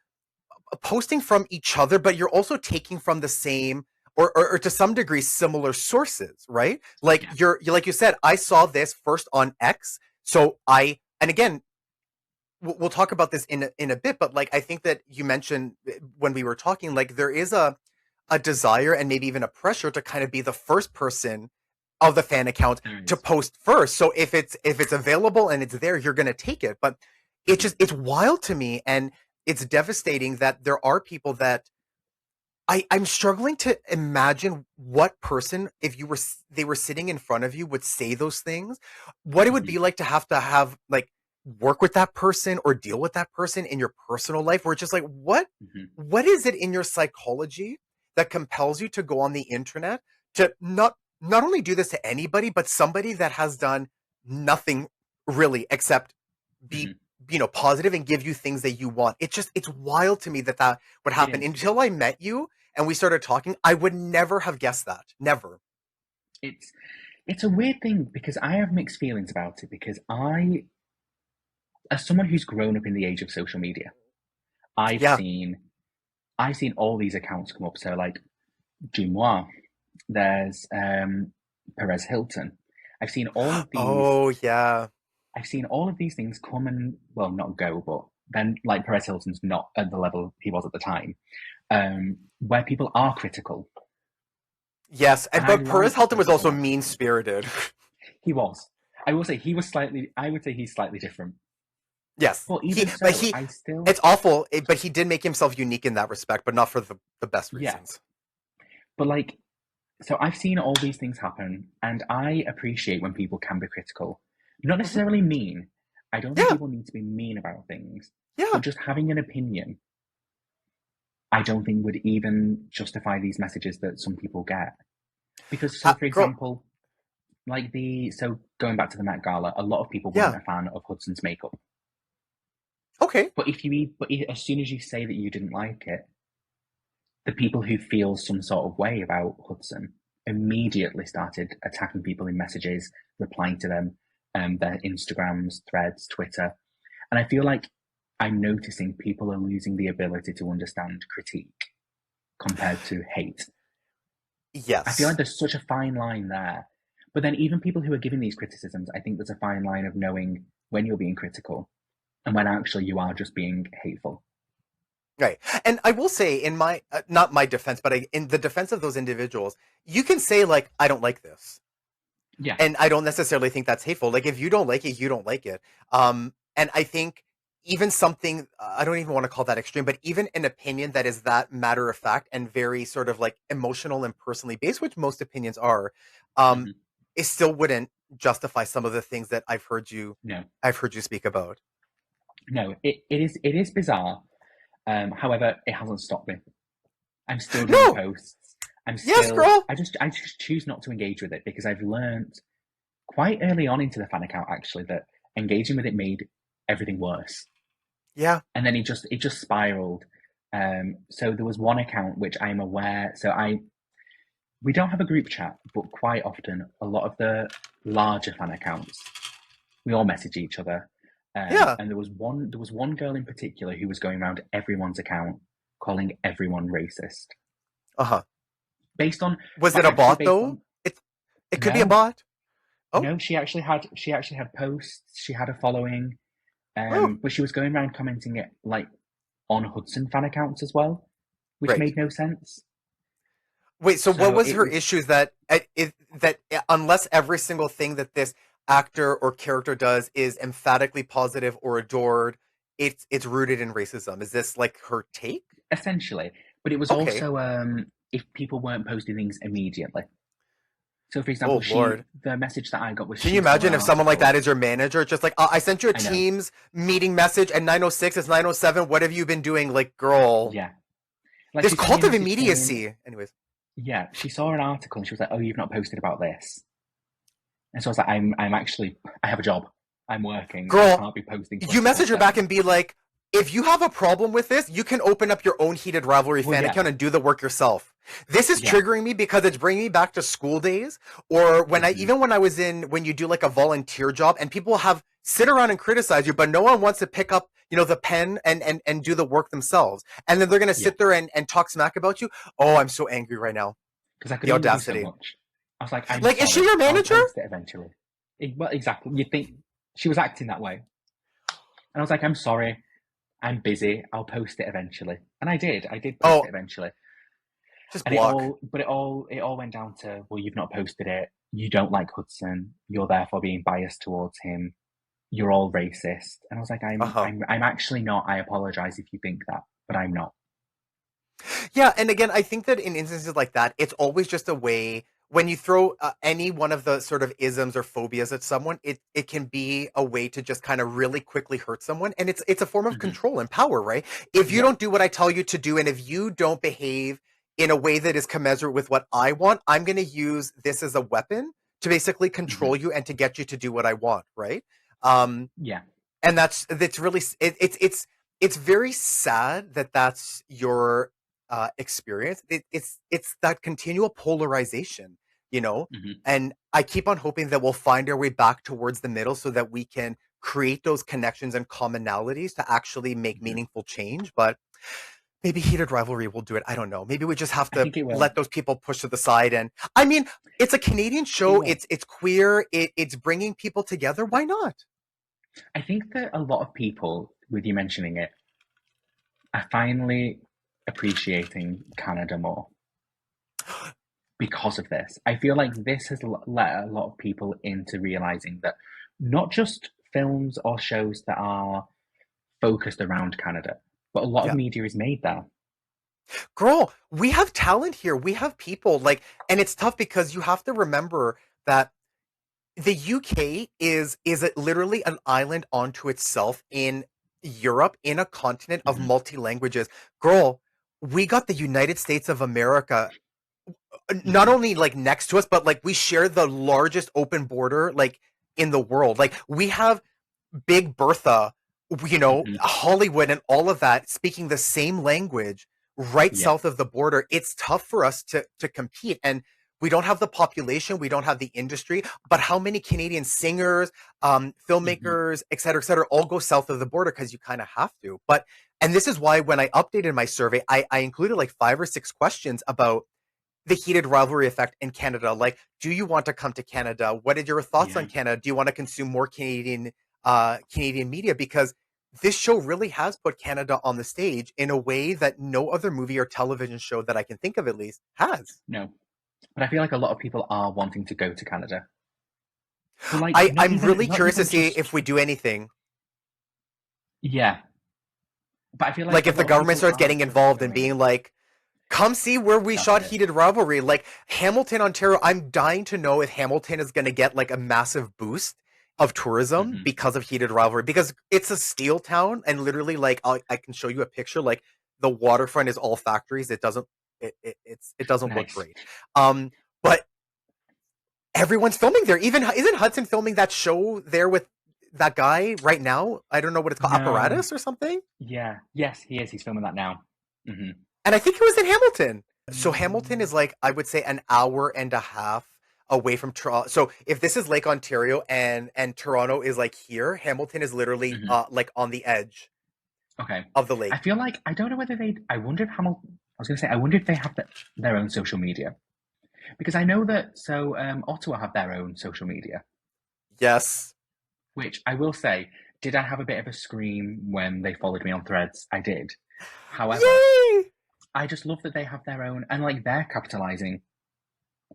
posting from each other, but you're also taking from the same or to some degree similar sources, right? Like Yeah. you're like you said, I saw this first on X, so and again, we'll talk about this in a bit, but like I think that you mentioned when we were talking, like there is a desire and maybe even a pressure to kind of be the first person of the fan account There to is. post first. So if it's available and it's there, you're going to take it. But Mm-hmm. it's wild to me, and it's devastating that there are people that I'm struggling to imagine what person, if they were sitting in front of you, would say those things. What it would Mm-hmm. be like to have like work with that person or deal with that person in your personal life, where it's just like, Mm-hmm. what is it in your psychology that compels you to go on the internet to not only do this to anybody, but somebody that has done nothing really except be Mm-hmm. positive and give you things that you want. It's wild to me that would It happen. is. Until I met you and we started talking, I would never have guessed that. Never. It's a weird thing because I have mixed feelings about it because as someone who's grown up in the age of social media, I've Yeah. seen I've seen all these accounts come up. So like Dumois, there's Perez Hilton. I've seen all of these. Oh, yeah. I've seen all of these things come and well, not go, but then like Perez Hilton's not at the level he was at the time, where people are critical. Yes, And I but Perez like Hilton was people also that mean spirited. he was. I will say he was slightly. I would say he's slightly different. Yes, But even but so, I still it's awful. But he did make himself unique in that respect, but not for the best yeah. reasons. But like, so I've seen all these things happen, and I appreciate when people can be critical, not Hmm. necessarily mean. I don't think Yeah, people need to be mean about things, yeah. but just having an opinion, I don't think would even justify these messages that some people get. Because, so for Girl, example, so going back to the Met Gala, a lot of people weren't yeah. a fan of Hudson's makeup. Okay. As soon as you say that you didn't like it, the people who feel some sort of way about Hudson immediately started attacking people in messages, replying to them, their Instagrams, threads, Twitter. And I feel like I'm noticing people are losing the ability to understand critique compared to hate. I feel like Yes. there's such a fine line there. But then even people who are giving these criticisms, I think there's a fine line of knowing when you're being critical and when actually you are just being hateful. Right. And I will say, in my not my defense, but in the defense of those individuals, you can say like, I don't like this. Yeah. And I don't necessarily think that's hateful. Like if you don't like it, you don't like it. And I think even something I don't even want to call that extreme, but even an opinion that is that matter of fact and very sort of like emotional and personally based, which most opinions are, um, Mm-hmm. it still wouldn't justify some of the things that No. I've heard you speak about. No. It is bizarre. However, it hasn't stopped me. I'm still doing No, posts. yes, girl. I just choose not to engage with it because I've learned quite early on into the fan account actually that engaging with it made everything worse. Yeah. And then it just spiraled. So there was one account which I'm aware. We don't have a group chat, but quite often a lot of the larger fan accounts we all message each other. Yeah. And there was one girl in particular who was going around everyone's account calling everyone racist. Uh-huh. Based on Was but it a actually bot based though? on It could be a no, bot. Oh. no, she actually had posts, she had a following, Oh. but she was going around commenting it like on Hudson fan accounts as well, which Right. made no sense. Wait, so what So was it her was issues that unless every single thing that this actor or character does is emphatically positive or adored, it's rooted in racism? Is this like her take? essentially, but it was Okay. also if people weren't posting things immediately. So for Oh example, Lord. the message that I got was Can you she saw an imagine if someone like that article. is your manager? Just like, I sent you a I know, Teams meeting message at 9:06. It's 9:07. What have you been doing? Like, girl, yeah, like this she sent me a cult of message saying, immediacy. Anyways, yeah, she saw an article and she was like, "Oh, you've not posted about this." And so I was like, "I'm actually, I have a job. I'm working. I girl, can't be posting you message her 24/7." back and be like, if you have a problem with this, you can open up your own Heated Rivalry Well, fan yeah, account and do the work yourself. This is yeah, triggering me because it's bringing me back to school days, or hmm even when I was when you do like a volunteer job and people have sit around and criticize you, but no one wants to pick up, the pen and do the work themselves. And then they're going to yeah, sit there and talk smack about you. Oh, I'm so angry right now. because I could The only do so audacity. much. I was like, "I'm Like, is she sorry. your I'll manager? post it eventually." Well, exactly. You think she was acting that way, and I was like, "I'm sorry. I'm busy. I'll post it eventually." And I did. I did post it Oh, eventually. just And it block. all, but it all went down to, well, you've not posted it. You don't like Hudson. You're therefore being biased towards him. You're all racist. And I was like, I'm, Uh-huh. I'm, I'm actually not. I apologize if you think that, but I'm not. Yeah, and again, I think that in instances like that, it's always just a way when you throw any one of the sort of isms or phobias at someone, it can be a way to just kind of really quickly hurt someone, and it's a form of Hmm control and power, right? If you Yeah. don't do what I tell you to do, and if you don't behave in a way that is commensurate with what I want, I'm going to use this as a weapon to basically hmm control you and to get you to do what I want, right? Um, Yeah. And that's really it's very sad that that's your experience. It's that continual polarization, you know. Hmm. And I keep on hoping that we'll find our way back towards the middle so that we can create those connections and commonalities to actually make Hmm. meaningful change. But maybe Heated Rivalry will do it. I don't know. Maybe we just have I to think it will. let those people push to the side. And I mean, it's a Canadian It show. will. It's queer. It's bringing people together. Why not? I think that a lot of people, with you mentioning it, are finally appreciating Canada more because of this. I feel like this has let a lot of people into realizing that not just films or shows that are focused around Canada, but a lot of Yeah. media is made there. Girl, we have talent here. We have people like, and it's tough because you have to remember that the UK is literally an island onto itself in Europe, in a continent of Hmm. multi languages. Girl, we got the United States of America not Hmm. only like next to us, but like we share the largest open border like in the world. Like we have Big Bertha, Hmm. Hollywood and all of that speaking the same language right Yeah. south of the border. It's tough for us to compete. And we don't have the population, we don't have the industry, but how many Canadian singers, Hmm. filmmakers, et cetera, all go south of the border because you kind of have to. But and this is why when I updated my survey, I included like 5 or 6 questions about the heated rivalry effect in Canada. Like, do you want to come to Canada? What are your thoughts on Yeah. Canada? Do you want to consume more Canadian media? Because this show really has put Canada on the stage in a way that no other movie or television show that I can think of at least has. No. But I feel like a lot of people are wanting to go to Canada. But like I'm really not curious to even see if just we do anything. yeah. But I feel like Like a if the lot of government people starts getting aren't just involved and going. being like, come see where we That's shot it. Heated Rivalry. Like Hamilton, Ontario. I'm dying to know if Hamilton is going to get like a massive boost of tourism Hmm. because of Heated Rivalry. Because it's a steel town, and literally, like I can show you a picture. Like the waterfront is all factories. It doesn't look Nice. great. But everyone's filming there. Even isn't Hudson filming that show there with that guy right now? I don't know what it's called, No. Apparatus or something. Yeah. Yes, he is. He's filming that now. Hmm. And I think he was in Hamilton. So Hamilton is like I would say an hour and a half away from Toronto. So if this is Lake Ontario and Toronto is like here, Hamilton is literally Hmm. like on the edge Okay. of the I lake. feel like I don't know whether they. I wonder if Hamilton. I was going to say. I wonder if they have their own social media because I know that. So Ottawa have their own social media, Yes. which I will say. Did I have a bit of a scream when they followed me on Threads? I did. However, Yay! I just love that they have their own and like they're capitalizing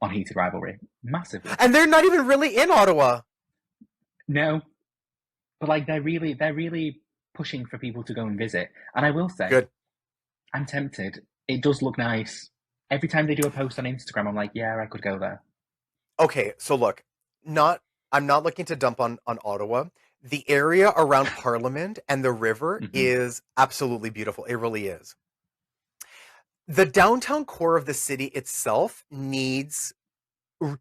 on Heated Rivalry massively. And they're not even really in Ottawa. No, but like they're really pushing for people to go and visit. And I will say, Good. I'm tempted. It does look nice. Every time they do a post on Instagram, I'm like, yeah, I could go there. Okay, so look, not I'm not looking to dump on Ottawa. The area around Parliament and the river Hmm. is absolutely beautiful. It really is. The downtown core of the city itself needs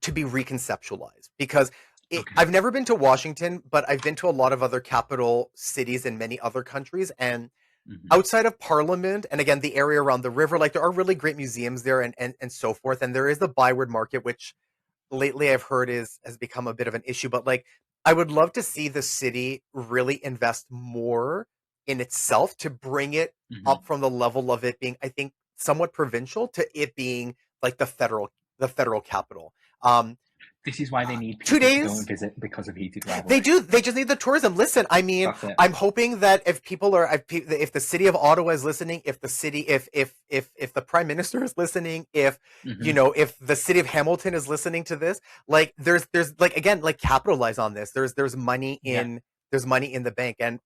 to be reconceptualized because Okay. I've never been to Washington, but I've been to a lot of other capital cities in many other countries. And Hmm. outside of Parliament, and again, the area around the river, like there are really great museums there and so forth. And there is the Byward Market, which lately I've heard is has become a bit of an issue. But like, I would love to see the city really invest more in itself to bring it Hmm. up from the level of it being, I think, somewhat provincial to it being like the federal capital. Um, This is why they need two people to go and days visit because of Heated they Rivalry. do. They just need the tourism. Listen, I mean, That's it. I'm hoping that if the city of Ottawa is listening, if the city, if the prime minister is listening, if Hmm. if the city of Hamilton is listening to this, like there's like again, like capitalize on this. Yeah. There's money in the bank, and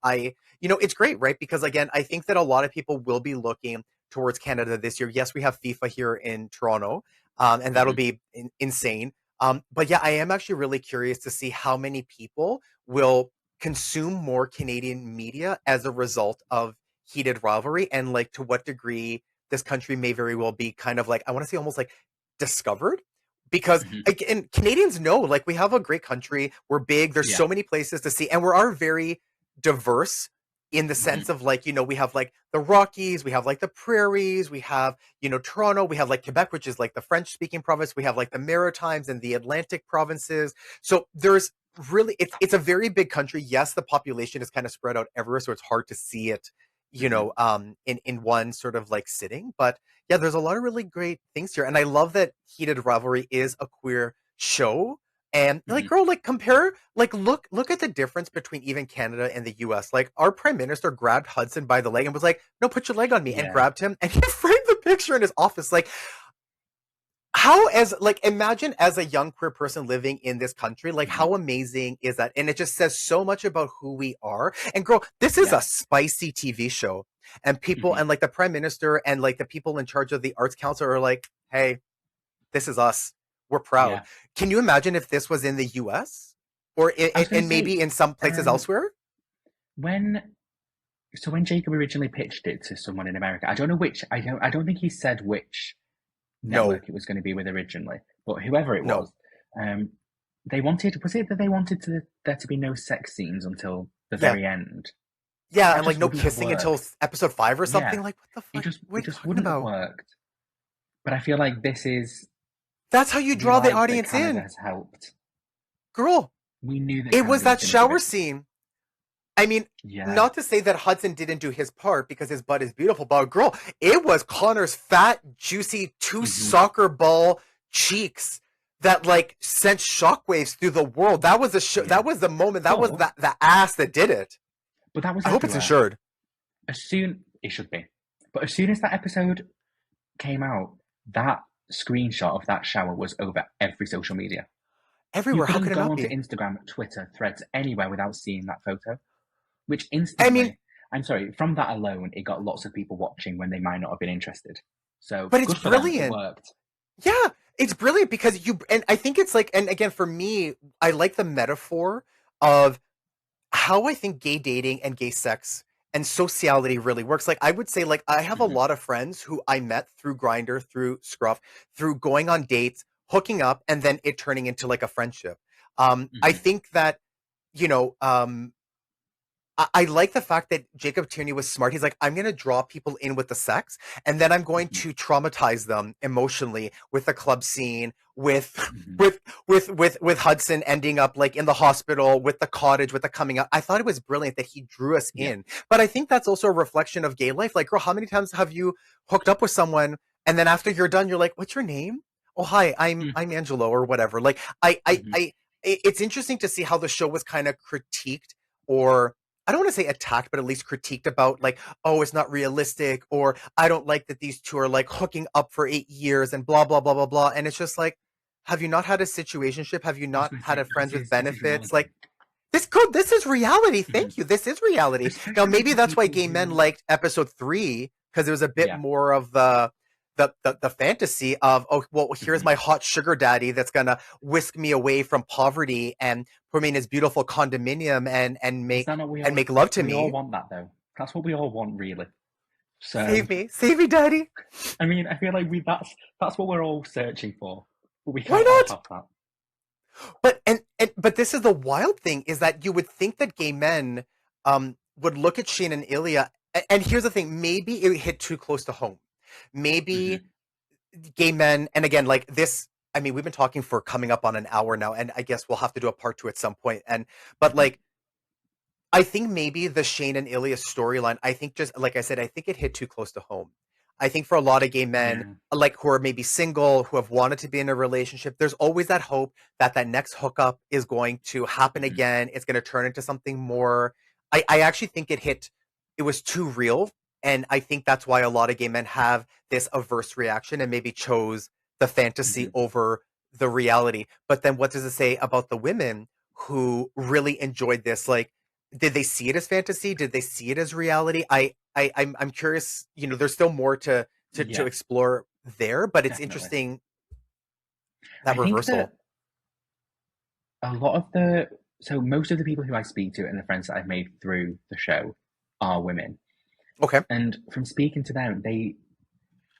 it's great, right? Because again, I think that a lot of people will be looking towards Canada this year. Yes, we have FIFA here in Toronto, and that'll Hmm. be insane. But yeah, I am actually really curious to see how many people will consume more Canadian media as a result of heated rivalry and like to what degree this country may very well be kind of like, I want to say almost like discovered. Because Hmm. again, Canadians know like we have a great country. We're big. There's Yeah. so many places to see, and we are very diverse in the sense of like, we have like the Rockies, we have like the prairies, we have, Toronto, we have like Quebec, which is like the French speaking province, we have like the Maritimes and the Atlantic provinces. So there's really, it's a very big country. Yes, the population is kind of spread out everywhere, so it's hard to see it, Mm-hmm. in one sort of like sitting. But yeah, there's a lot of really great things here. And I love that Heated Rivalry is a queer show. And like, Mm-hmm. girl, like compare, like look at the difference between even Canada and the US. Like our prime minister grabbed Hudson by the leg and was like, no, put your leg on me, and Yeah. grabbed him and he framed the picture in his office. Like, how, as like, imagine as a young queer person living in this country, like Mm-hmm. how amazing is that? And it just says so much about who we are. And girl, this is Yeah. a spicy TV show. And people, Mm-hmm. and like the prime minister and like the people in charge of the arts council are like, hey, this is us. We're proud. Yeah. Can you imagine if this was in the US or I was going to and maybe say, in some places um, elsewhere? when when Jacob originally pitched it to someone in America, I don't know which. I don't think he said which No, network it was going to be with originally, but whoever it no. was, um, they wanted. Was it that they wanted there to be no sex scenes until the Yeah. very end? Yeah. That And like just no wouldn't have kissing until worked. episode 5 or Yeah, something. Like, what the fuck? What are it you just talking wouldn't have about? worked. But I feel like this is. That's how you We draw the like that audience Canada in. has helped. Girl, We knew that it was Canada was that going to give shower it. scene. I mean, Yeah. not to say that Hudson didn't do his part because his butt is beautiful, but girl, it was Connor's fat, juicy, two Mm-hmm. soccer ball cheeks that like sent shockwaves through the world. That was the show. Yeah. That was the moment. That was But the ass that did it. that was I hope it's everywhere. insured. As soon it should be, but as soon as that episode came out, that screenshot of that shower was over every social media. You Everywhere. How couldn't could it go not onto be? Instagram, Twitter, Threads, anywhere without seeing that photo. Which I mean, instantly, I'm sorry, from that alone, it got lots of people watching when they might not have been interested. So but it's good for them. It brilliant. worked. Yeah, it's brilliant because and I think it's like, and again, for me, I like the metaphor of how I think gay dating and gay sex and sociality really works. Like I would say, like I have a Mm-hmm. lot of friends who I met through Grinder, through Scruff, through going on dates, hooking up, and then it turning into like a friendship. I Mm-hmm. think that, you know, I like the fact that Jacob Tierney was smart. He's like, I'm going to draw people in with the sex, and then I'm going Mm-hmm. to traumatize them emotionally with the club scene, with Mm-hmm. with Hudson ending up like in the hospital, with the cottage, with the coming out. I thought it was brilliant that he drew us Yeah. in. But I think that's also a reflection of gay life. Like, girl, how many times have you hooked up with someone, and then after you're done, you're like, "What's your name?" "Oh, hi, I'm Angelo," or whatever. Like, Mm-hmm. it's interesting to see how the show was kind of critiqued, or I don't want to say attacked, but at least critiqued about like, oh, it's not realistic, or I don't like that these two are like hooking up for 8 years and blah blah blah blah blah. And it's just like, have you not had a situationship? Have you I was not going to had say a friends with this is benefits? reality. Like this is reality. Mm-hmm. Thank you. This is reality. Now Especially maybe for that's why people gay men who, liked episode 3 because there was a bit yeah. more of the fantasy of, oh well, here's Mm-hmm. my hot sugar daddy that's gonna whisk me away from poverty and put me in his beautiful condominium and Is that not make love to we all me. want that though? That's what we all want, really. So, Save me, daddy. I mean, I feel like that's what we're all searching for, but we Why can't all not? have that. But but this is the wild thing is that you would think that gay men would look at Shane and Ilya, and here's the thing, maybe it hit too close to home. Maybe Mm-hmm. gay men, and again, like this, I mean, we've been talking for coming up on an hour now, and I guess we'll have to do a part 2 at some point. And but Mm-hmm. like I think maybe the Shane and Ilya storyline, I think just like I said, I think it hit too close to home. I think for a lot of gay men, Yeah. like who are maybe single, who have wanted to be in a relationship, there's always that hope that that next hookup is going to happen Mm-hmm. again. It's going to turn into something more. I actually think it was too real. And I think that's why a lot of gay men have this averse reaction and maybe chose the fantasy Mm-hmm. over the reality. But then what does it say about the women who really enjoyed this? Like, did they see it as fantasy? Did they see it as reality? I'm curious. You know, there's still more to Yeah, explore there, but it's definitely. interesting that I think reversal. that a lot of the so most of the people who I speak to and the friends that I've made through the show are women. Okay, And from speaking to them,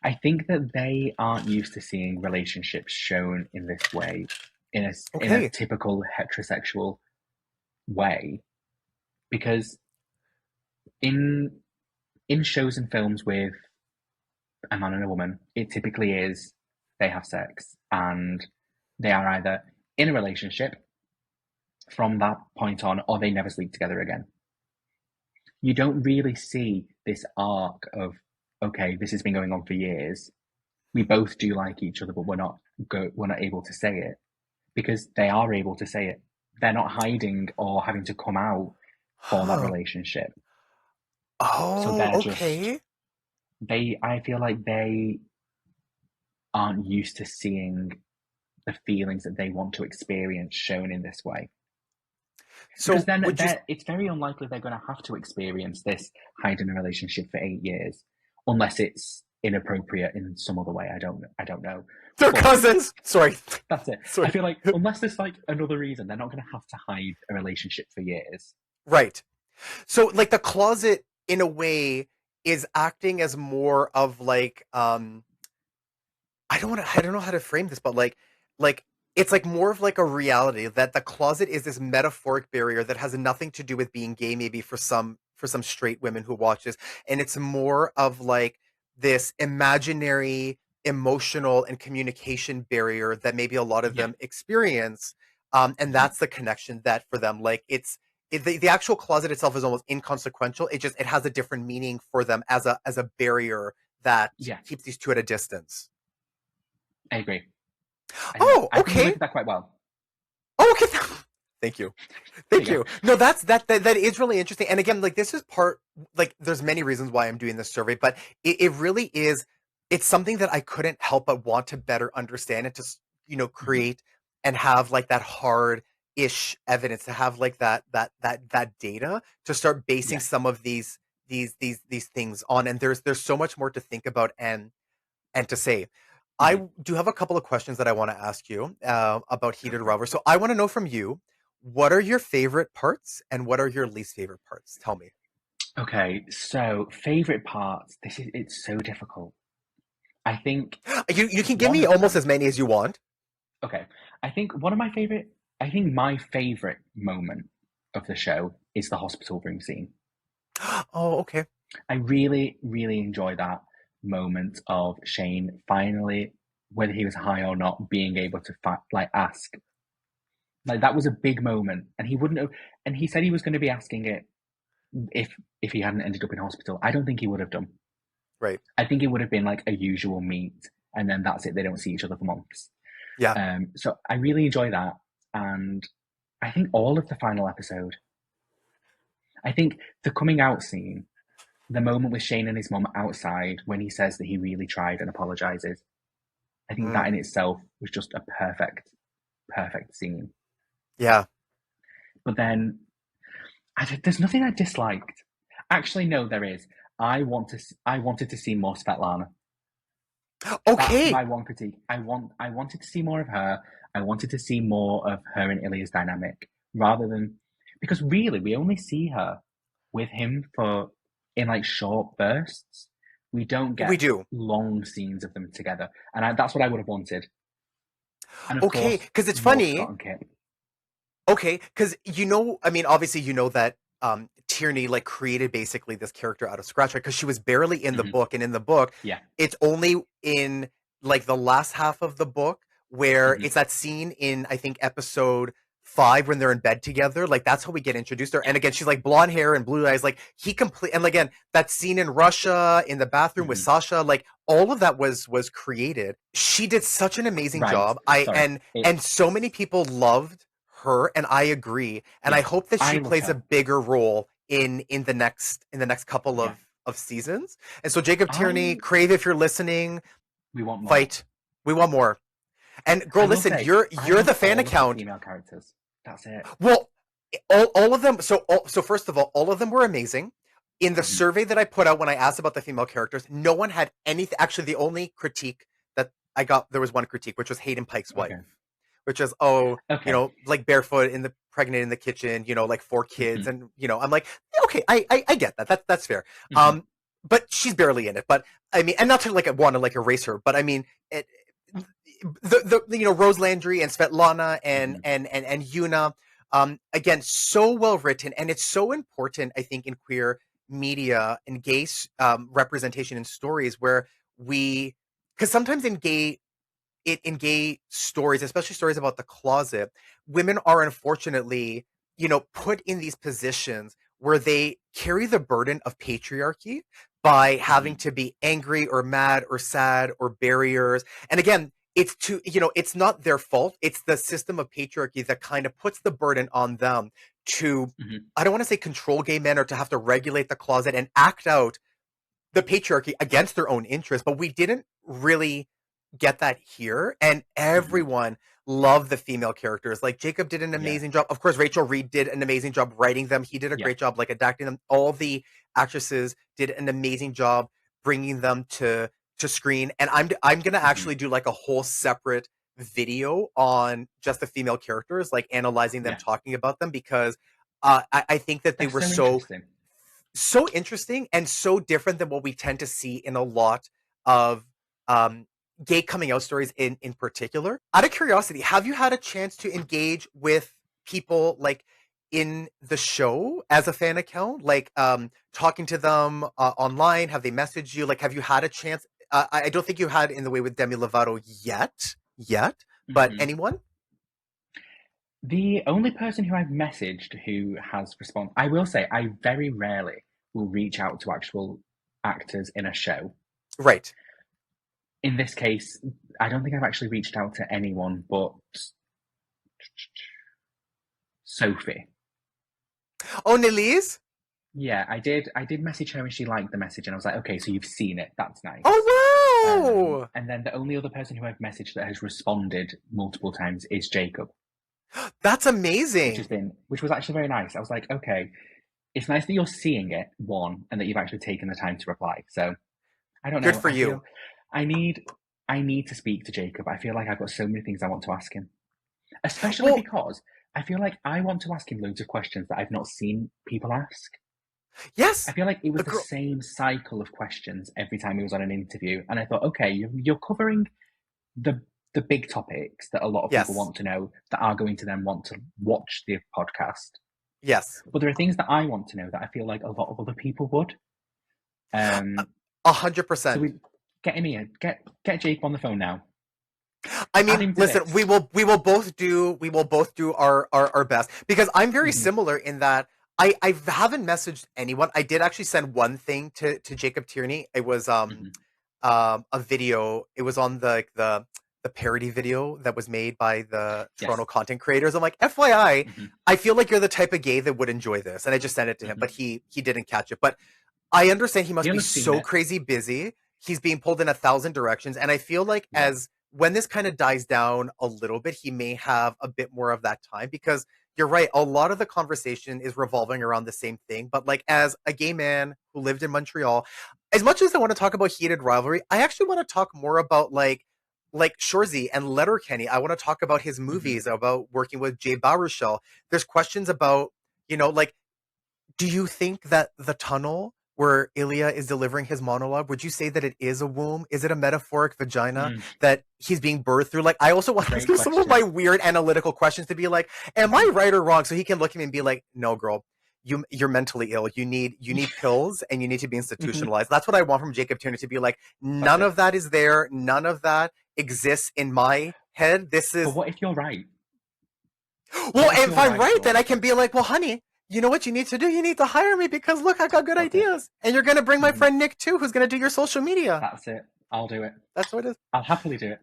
I think that they aren't used to seeing relationships shown in this way, in a okay, typical heterosexual way, because in shows and films with a man and a woman, it typically is they have sex and they are either in a relationship from that point on, or they never sleep together again. You don't really see this arc of, okay, this has been going on for years. We both do like each other, but we're not able to say it, because they are able to say it. They're not hiding or having to come out for that relationship. So Oh, they're okay. I feel like they aren't used to seeing the feelings that they want to experience shown in this way. So Because then would you? it's very unlikely they're going to have to experience this hiding a relationship for 8 years, unless it's inappropriate in some other way. I don't know. They're But cousins. Sorry. that's it. Sorry. I feel like unless there's like another reason, they're not going to have to hide a relationship for years. Right. So like the closet in a way is acting as more of like I don't know how to frame this, but like it's like more of like a reality that the closet is this metaphoric barrier that has nothing to do with being gay, maybe for some straight women who watch this, and it's more of like this imaginary emotional and communication barrier that maybe a lot of Yeah. them experience, and Mhm. that's the connection that for them, like the actual closet itself is almost inconsequential. It has a different meaning for them as a barrier that Yeah, keeps these two at a distance. I agree. Oh, I think you okay. look at that quite well. Oh, okay. Thank you. There Thank you go. you. No, that is really interesting. And again, like this is part like there's many reasons why I'm doing this survey, but it really is it's something that I couldn't help but want to better understand and to Mhm. create and have like that hard ish evidence to have like that data to start basing Yeah. some of these things on. And there's so much more to think about and to say. Mhm. I do have a couple of questions that I want to ask you about Heated Rivalry. So I want to know from you, what are your favorite parts and what are your least favorite parts? Tell me. Okay, so favorite parts. It's so difficult. I think You can give one. me almost as many as you want. Okay, I think one of my favorite. I think my favorite moment of the show is the hospital room scene. Oh, okay. I really, really enjoy that moment of Shane finally, whether he was high or not, being able to ask. Like that was a big moment, and he wouldn't have. And he said he was going to be asking it if he hadn't ended up in hospital. I don't think he would have done. Right. I think it would have been like a usual meet, and then that's it. They don't see each other for months. Yeah. So I really enjoy that, and I think all of the final episode. I think the coming out scene, the moment with Shane and his mum outside when he says that he really tried and apologizes. I think that Mm, in itself was just a perfect scene. yeah. But then there's nothing I disliked. Actually, no, there is. I wanted to see more Svetlana. That's Okay. my one critique. I wanted to see more of her. I wanted to see more of her and Ilya's dynamic rather than, because really we only see her with him for in like short bursts. We don't We get do. long scenes of them together, and that's what I would have wanted. And of Okay, course, because it's more Scott funny. and Kit. Okay, because I mean, obviously, that Tierney like created basically this character out of scratch, right? Because she was barely in the Hmm. book, and in the book, Yeah. it's only in like the last half of the book where Hmm. it's that scene in I think episode 5 when they're in bed together. Like that's how we get introduced to her. Yeah. And again, she's like blonde hair and blue eyes. Like he complete and again that scene in Russia in the bathroom with Hmm. Sasha, like all of that was created. She did such an amazing Right. job. I Sorry. and so many people loved her and I agree and I Yeah. hope that I she loved plays a her. bigger role in the next couple Yeah. of seasons. And so Jacob Tierney, I Crave, if you're listening, We want more. fight. We want more. And I girl, will listen, say, I you're love the fan all of the account. female characters. That's it. Well, all of them. So first of all of them were amazing. In the Hmm. survey that I put out when I asked about the female characters, no one had anything. Actually, the only critique that I got, there was one critique, which was Hayden Pike's wife, Okay. which is, Okay. like barefoot in the pregnant in the kitchen, like 4 kids, Hmm. and I'm like, okay, I get that. That's fair. Hmm. But she's barely in it. But I mean, and not to like want to like erase her, but I mean, the Rose Landry and Svetlana and Hmm. Yuna, again, so well written, and it's so important, I think, in queer media and gay representation in stories where because sometimes in gay stories, especially stories about the closet, women are unfortunately, put in these positions where they carry the burden of patriarchy by having Mm-hmm. to be angry or mad or sad or barriers. And again, it's not their fault. It's the system of patriarchy that kind of puts the burden on them to, Mm-hmm. I don't want to say control gay men or to have to regulate the closet and act out the patriarchy against their own interests, but we didn't really get that here. And Mm-hmm. everyone loved the female characters. Like Jacob did an Yeah. amazing job. Of course, Rachel Reed did an amazing job writing them. He did a Yeah. great job like adapting them. All the actresses did an amazing job bringing them to screen. And I'm gonna Mm-hmm. actually do like a whole separate video on just the female characters, like analyzing them, Yeah. talking about them, because I think that they That's were so interesting. so interesting and so different than what we tend to see in a lot of um, gay coming out stories in particular. Out of curiosity, have you had a chance to engage with people like in the show as a fan account, like talking to them online? Have they messaged you? Like, have you had a chance? I don't think you had in the way with Demi Lovato yet, but Mm-hmm. anyone? The only person who I've messaged who has responded, I will say, I very rarely will reach out to actual actors in a show. Right. In this case, I don't think I've actually reached out to anyone but Sophie. Oh, Nelise? Yeah, I did. I did message her and she liked the message, and I was like, okay, so you've seen it. That's nice. Oh, wow! And then the only other person who I've messaged that has responded multiple times is Jacob, That's amazing. which was actually very nice. I was like, okay, it's nice that you're seeing it, one, and that you've actually taken the time to reply. So I don't know. Good for you. I need to speak to Jacob. I feel like I've got so many things I want to ask him, especially Well, because I feel like I want to ask him loads of questions that I've not seen people ask. I yes. feel like it was A the girl. same cycle of questions every time he was on an interview, and I thought, okay, you're covering the big topics that a lot of people Yes. want to know, that are going to then want to watch the podcast. Yes. But there are things that I want to know that I feel like a lot of other people would. So 100%. we get him here. Get Jake on the phone now. I Add mean, him to listen, this. we will both do our best, because I'm very Mhm. similar in that I haven't messaged anyone. I did actually send one thing to Jacob Tierney. It was Mhm. a video. It was on the parody video that was made by the Toronto Yes. content creators. I'm like, FYI, Mhm. I feel like you're the type of gay that would enjoy this, and I just sent it to him, Mhm. but he didn't catch it. But I understand he must He'll be have seen so it. crazy busy. He's being pulled in 1,000 directions, and I feel like Yeah. as when this kind of dies down a little bit, he may have a bit more of that time, because you're right. A lot of the conversation is revolving around the same thing. But like, as a gay man who lived in Montreal, as much as I want to talk about Heated Rivalry, I actually want to talk more about like Shorzy and Letterkenny. I want to talk about his Mhm. movies, about working with Jay Baruchel. There's questions about, like, do you think that the tunnel where Ilya is delivering his monologue, would you say that it is a womb? Is it a metaphoric vagina Mm. that he's being birthed through? Like, I also want to ask Great him some of my question. weird analytical questions to be like, am I Mhm. right or wrong? So he can look at me and be like, no, girl, you're mentally ill. You need pills and you need to be Mhm. institutionalized. That's what I want from Jacob Turner, to be like, That's none it. of that is there. None of that exists in my head. This But is what if you're right? well, What if if you're I'm right for right, all then I of can this? be like, well, honey, you know what you need to do? You need to hire me, because look, I got good That's it. ideas. And you're going to bring my Mhm. friend Nick too, who's going to do your social media. That's it. I'll do it. That's what it is. I'll happily do it.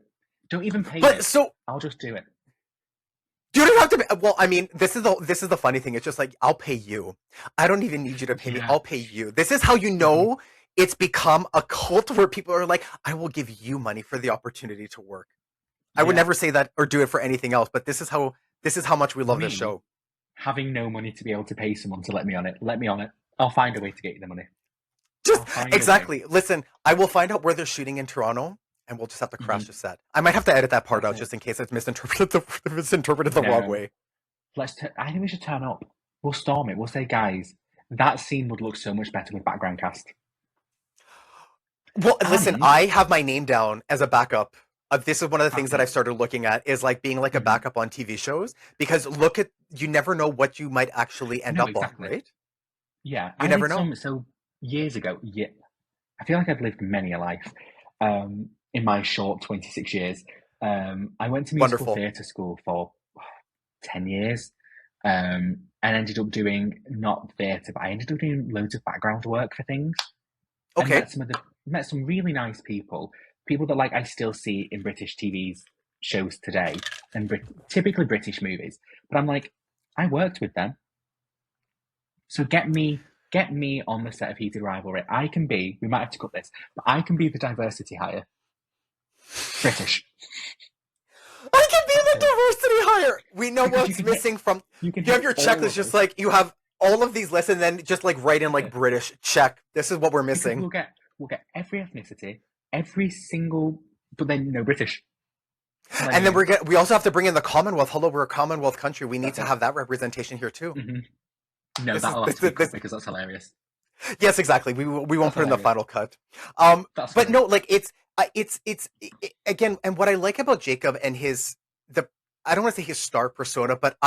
Don't even pay But me. so I'll just do it. you don't have to be, well, I mean, this is the funny thing. It's just like, I'll pay you. I don't even need you to pay me. Yeah. I'll pay you. This is how you Mhm. know it's become a cult where people are like, I will give you money for the opportunity to work. I would Yeah. never say that or do it for anything else, but this is how much we love this Me show. having no money to be able to pay someone to let me on it. Let me on it. I'll find a way to get you the money. Just I'll find a way. exactly. Listen, I will find out where they're shooting in Toronto, and we'll just have to crash Mhm. the set. I might have to edit that part That's out it. just in case it's misinterpreted the wrong No. way. I think we should turn up. We'll storm it. We'll say, guys, that scene would look so much better with background cast. Well, listen, And I have my name down as a backup. This is one of the things that's that I've it. started looking at, is like being like a Mhm. backup on TV shows, because you never know what you might actually end No, up on, exactly. right? Yeah, You I never did know. some. So years ago, yeah, I feel like I've lived many a life in my short 26 years. I went to musical Wonderful. theatre school for 10 years and ended up doing not theatre, but I ended up doing loads of background work for things and Okay. met some really nice people, people that like I still see in British TV's shows today and typically British movies. But I'm like, I worked with them, so get me on the set of Heated Rivalry. I can be. We might have to cut this, but I can be the diversity hire. British. I can be the diversity hire. We know Because what's missing from. you can You have hit your all checklist, of just us. like you have all of these lists, and then just like write in like Yeah. British. Check. This is what we're Because missing. we'll get every ethnicity, every single, but then no British. Like, And then we also have to bring in the Commonwealth. Hello, we're a Commonwealth country. We need that's to it. have that representation here too. No, that'll have to be cut because that's hilarious. Yes, exactly. We won't That's put in the hilarious. final cut. That's But funny. no, like it's again, and what I like about Jacob and his the I don't want to say his star persona, but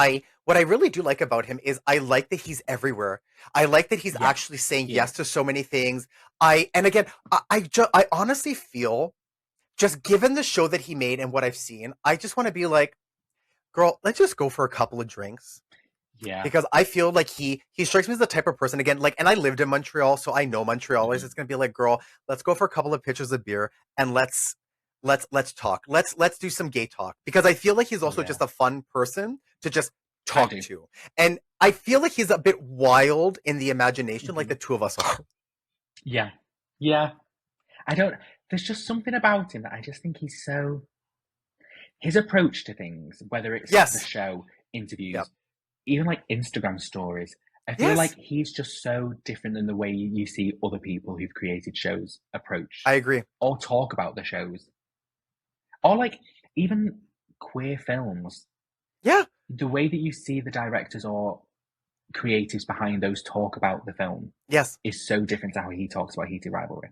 what I really do like about him is I like that he's everywhere. I like that he's Yeah, actually saying he yes is. to so many things. And again, I honestly feel just given the show that he made and what I've seen, I just want to be like, girl, let's just go for a couple of drinks Yeah. because I feel like he strikes me as the type of person again, like, and I lived in Montreal, so I know Montrealers. It's gonna be like, girl, let's go for a couple of pitchers of beer and let's talk. Let's do some gay talk because I feel like he's also Yeah. just a fun person to just I talk do. to, and I feel like he's a bit wild in the imagination, like Mhm. the two of us are. Yeah. Yeah. I don't. There's just something about him that I just think he's so. His approach to things, whether it's the Yes. show, interviews, Yep. even like Instagram stories, I feel like Yes. he's just so different than the way you see other people who've created shows approach I agree. or talk about the shows. Or like even queer films. Yeah. The way that you see the directors or creatives behind those talk about the film Yes. is so different to how he talks about Heated Rivalry.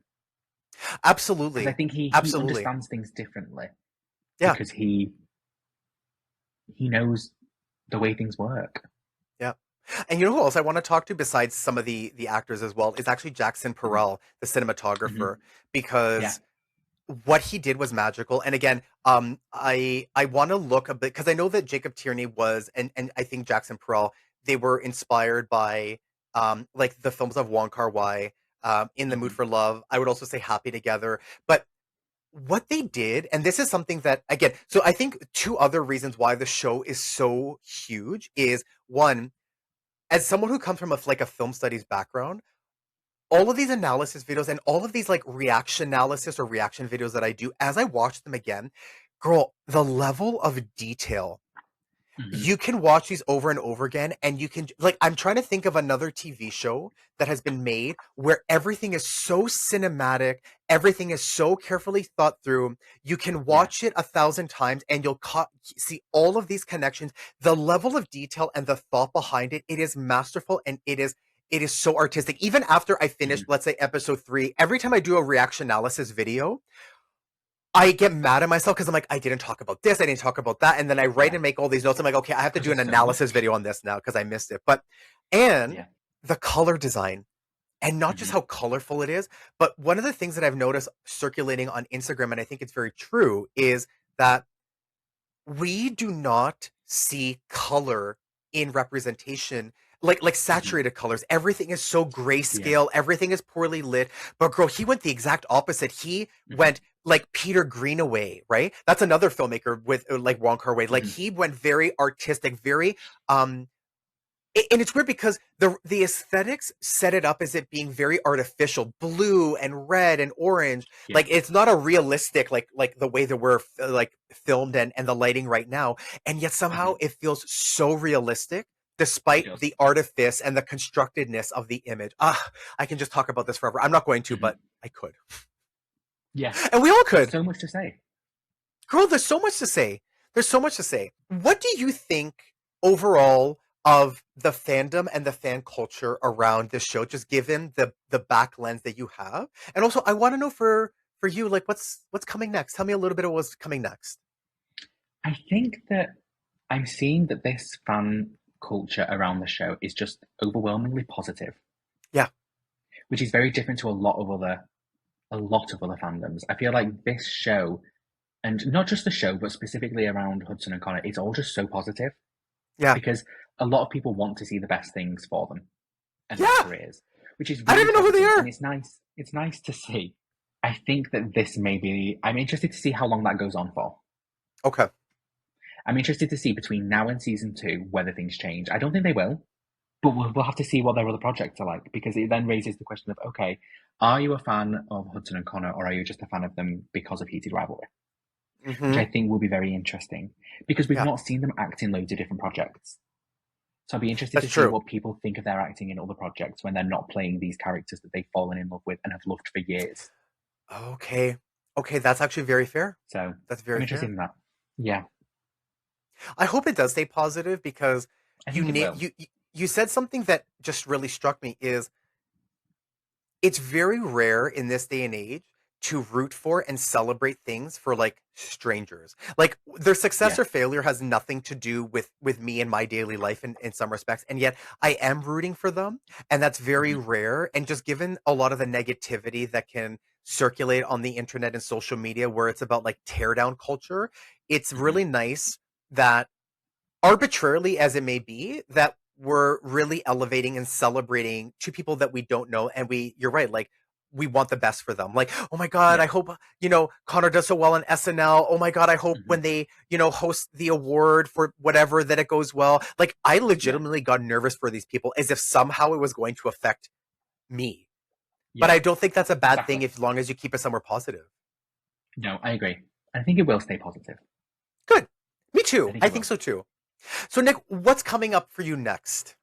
Because I Absolutely. think he Absolutely. understands things differently Yeah. because he knows the way things work. Yeah. And you know who else I want to talk to besides some of the actors as well is actually Jackson Mhm. Perrell, the cinematographer, Mhm. Yeah. because what he did was magical. And again, I want to look a bit because I know that Jacob Tierney was and I think Jackson Perrell, they were inspired by like the films of Wong Kar-wai, In the Mood Mhm. for Love. I would also say Happy Together. But what they did, and this is something that again, so I think two other reasons why the show is so huge is one, as someone who comes from like a film studies background, all of these analysis videos and all of these like reaction analysis or reaction videos that I do, as I watch them again, girl, the level of detail. Mhm. You can watch these over and over again, and you can like I'm trying to think of another TV show that has been made where everything is so cinematic, everything is so carefully thought through. You can Yeah. watch it 1,000 times, and you'll see all of these connections. The level of detail and the thought behind it, it is masterful, and it is so artistic. Even after I finished, Mhm. let's say episode 3, every time I do a reaction analysis video, I get mad at myself because I'm like, I didn't talk about this, I didn't talk about that, and then I write Yeah. and make all these notes. I'm like, okay, I have to Because do an there's so analysis much. video on this now because I missed it. But and Yeah. the color design, and not just Mhm. how colorful it is, but one of the things that I've noticed circulating on Instagram, and I think it's very true, is that we do not see color in representation like Mhm. saturated colors. Everything is so Yeah. grayscale, everything is poorly lit. But girl, he went the exact opposite. He Mhm. went like Peter Greenaway, right? That's another filmmaker with like Wong Kar-wai. Like Mhm. he went very artistic, very um and it's weird because the aesthetics set it up as it being very artificial, blue and red and orange. Yeah. Like it's not a realistic like the way that we're like filmed and the lighting right now. And yet somehow Mhm. it feels so realistic It despite does. the artifice and the constructedness of the image. Ah, I can just talk about this forever. I'm not going to, Mhm. but I could. Yeah. And we all There's could. so much to say. Girl, there's so much to say. There's so much to say. What do you think overall of the fandom and the fan culture around this show, just given the back lens that you have? And also, I want to know for you, like what's coming next? Tell me a little bit of what's coming next. I think that I'm seeing that this fan culture around the show is just overwhelmingly positive, Yeah. which is very different to a lot of other fandoms. I feel like this show, and not just the show, but specifically around Hudson and Connor, it's all just so positive Yeah. because a lot of people want to see the best things for them and their Yeah. careers, which is I don't really even know who they positive, are. and it's nice. It's nice to see. I think that this may be. I'm interested to see how long that goes on for. Okay. I'm interested to see between now and season 2 whether things change. I don't think they will, but we'll have to see what their other projects are like, because it then raises the question of, okay, are you a fan of Hudson and Connor, or are you just a fan of them because of Heated Rivalry? Which I think will be very interesting, because we've Yeah, not seen them act in loads of different projects. So I'd be interested that's to see true. what people think of their acting in other projects when they're not playing these characters that they've fallen in love with and have loved for years. Okay. Okay, that's actually very fair. So That's I'm very interested fair. in that. Yeah, I hope it does stay positive because I you think it na- will. you said something that just really struck me is it's very rare in this day and age to root for and celebrate things for like strangers. Like their success Yeah. or failure has nothing to do with me and my daily life in some respects. And yet I am rooting for them. And that's very Mhm. rare. And just given a lot of the negativity that can circulate on the internet and social media where it's about like tear down culture, it's Mhm. really nice that arbitrarily as it may be, that we're really elevating and celebrating two people that we don't know. And you're right, like, we want the best for them. Like, oh my God, Yeah. I hope, Connor does so well on SNL. Oh my God, I hope Mhm. when they, host the award for whatever, that it goes well. Like, I Yeah. legitimately got nervous for these people as if somehow it was going to affect me. But Yeah. I don't think that's a bad thing Exactly. as long as you keep it somewhere positive. No, I agree. I think it will stay positive. Good. Me I too. think I it think will. so too. So, Nick, what's coming up for you next?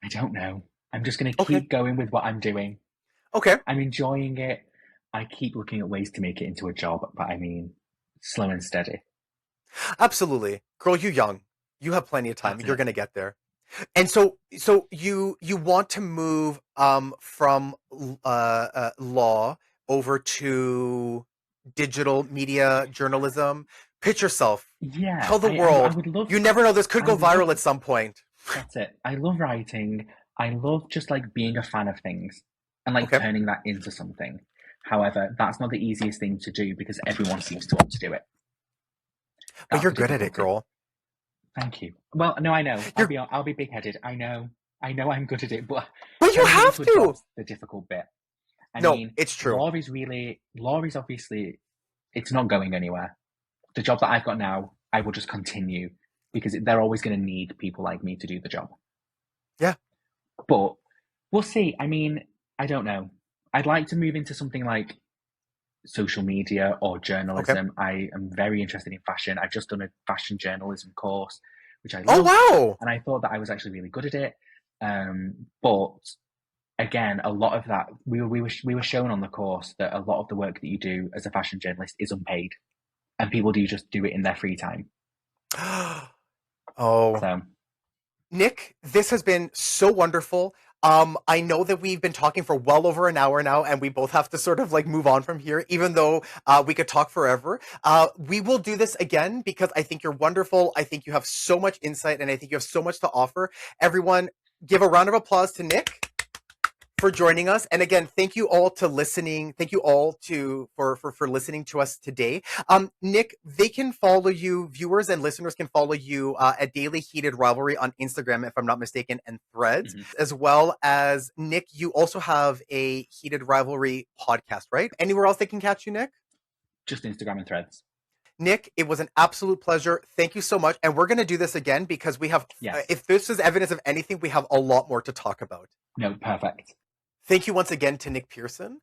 I don't know. I'm just going to Okay. keep going with what I'm doing. Okay. I'm enjoying it. I keep looking at ways to make it into a job, but I mean, slow and steady. Absolutely. Girl, you young. You have plenty of time. That's You're it. gonna get there. And so you want to move from law over to digital media journalism. Pitch yourself. Yeah, Tell the I world. would love, You never know, this could I go would love, viral at some point. that's it. I love writing. I love just like being a fan of things and like Okay. turning that into something. However, that's not the easiest thing to do because everyone seems to want to do it. But That's you're the good at it, difficulty. girl. Thank you. Well, no, I know. You're I'll be big-headed. I know I'm good at it, but but you turning it have into a to. job's the difficult bit. I No, mean, it's true. law is obviously, it's not going anywhere. The job that I've got now, I will just continue because they're always going to need people like me to do the job. Yeah. But we'll see. I mean, I don't know. I'd like to move into something like social media or Okay. journalism. I am very interested in fashion. I've just done a fashion journalism course, which I Oh love, wow. and I thought that I was actually really good at it. But again, a lot of that we were shown on the course that a lot of the work that you do as a fashion journalist is unpaid, and people do just do it in their free time. Oh. So Nick, this has been so wonderful. I know that we've been talking for well over an hour now, and we both have to sort of like move on from here, even though we could talk forever. We will do this again because I think you're wonderful. I think you have so much insight, and I think you have so much to offer. Everyone, give a round of applause to Nick for joining us. And again, thank you all to listening. Thank you all for listening to us today. Nick, they can follow you, viewers and listeners can follow you at Daily Heated Rivalry on Instagram, if I'm not mistaken, and Threads, mhm. as well as Nick, you also have a Heated Rivalry podcast, right? Anywhere else they can catch you, Nick? Just Instagram and Threads. Nick, it was an absolute pleasure. Thank you so much. And we're going to do this again because we have, Yes. if this is evidence of anything, we have a lot more to talk about. No. Perfect. Thank you once again to Nick Pearson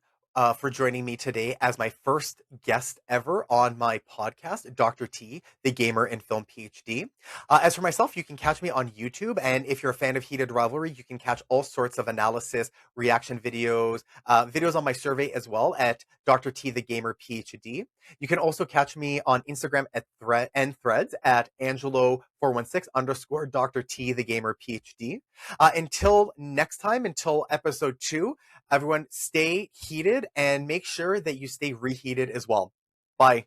for joining me today as my first guest ever on my podcast, Dr. T, the Gaymer and Film PhD. As for myself, you can catch me on YouTube. And if you're a fan of Heated Rivalry, you can catch all sorts of analysis, reaction videos, videos on my survey as well at Dr. T, the Gamer PhD. You can also catch me on Instagram at Threads at Angelo416 _ Dr. T, the Gamer PhD. Until next time, until episode 2, everyone stay heated and make sure that you stay reheated as well. Bye.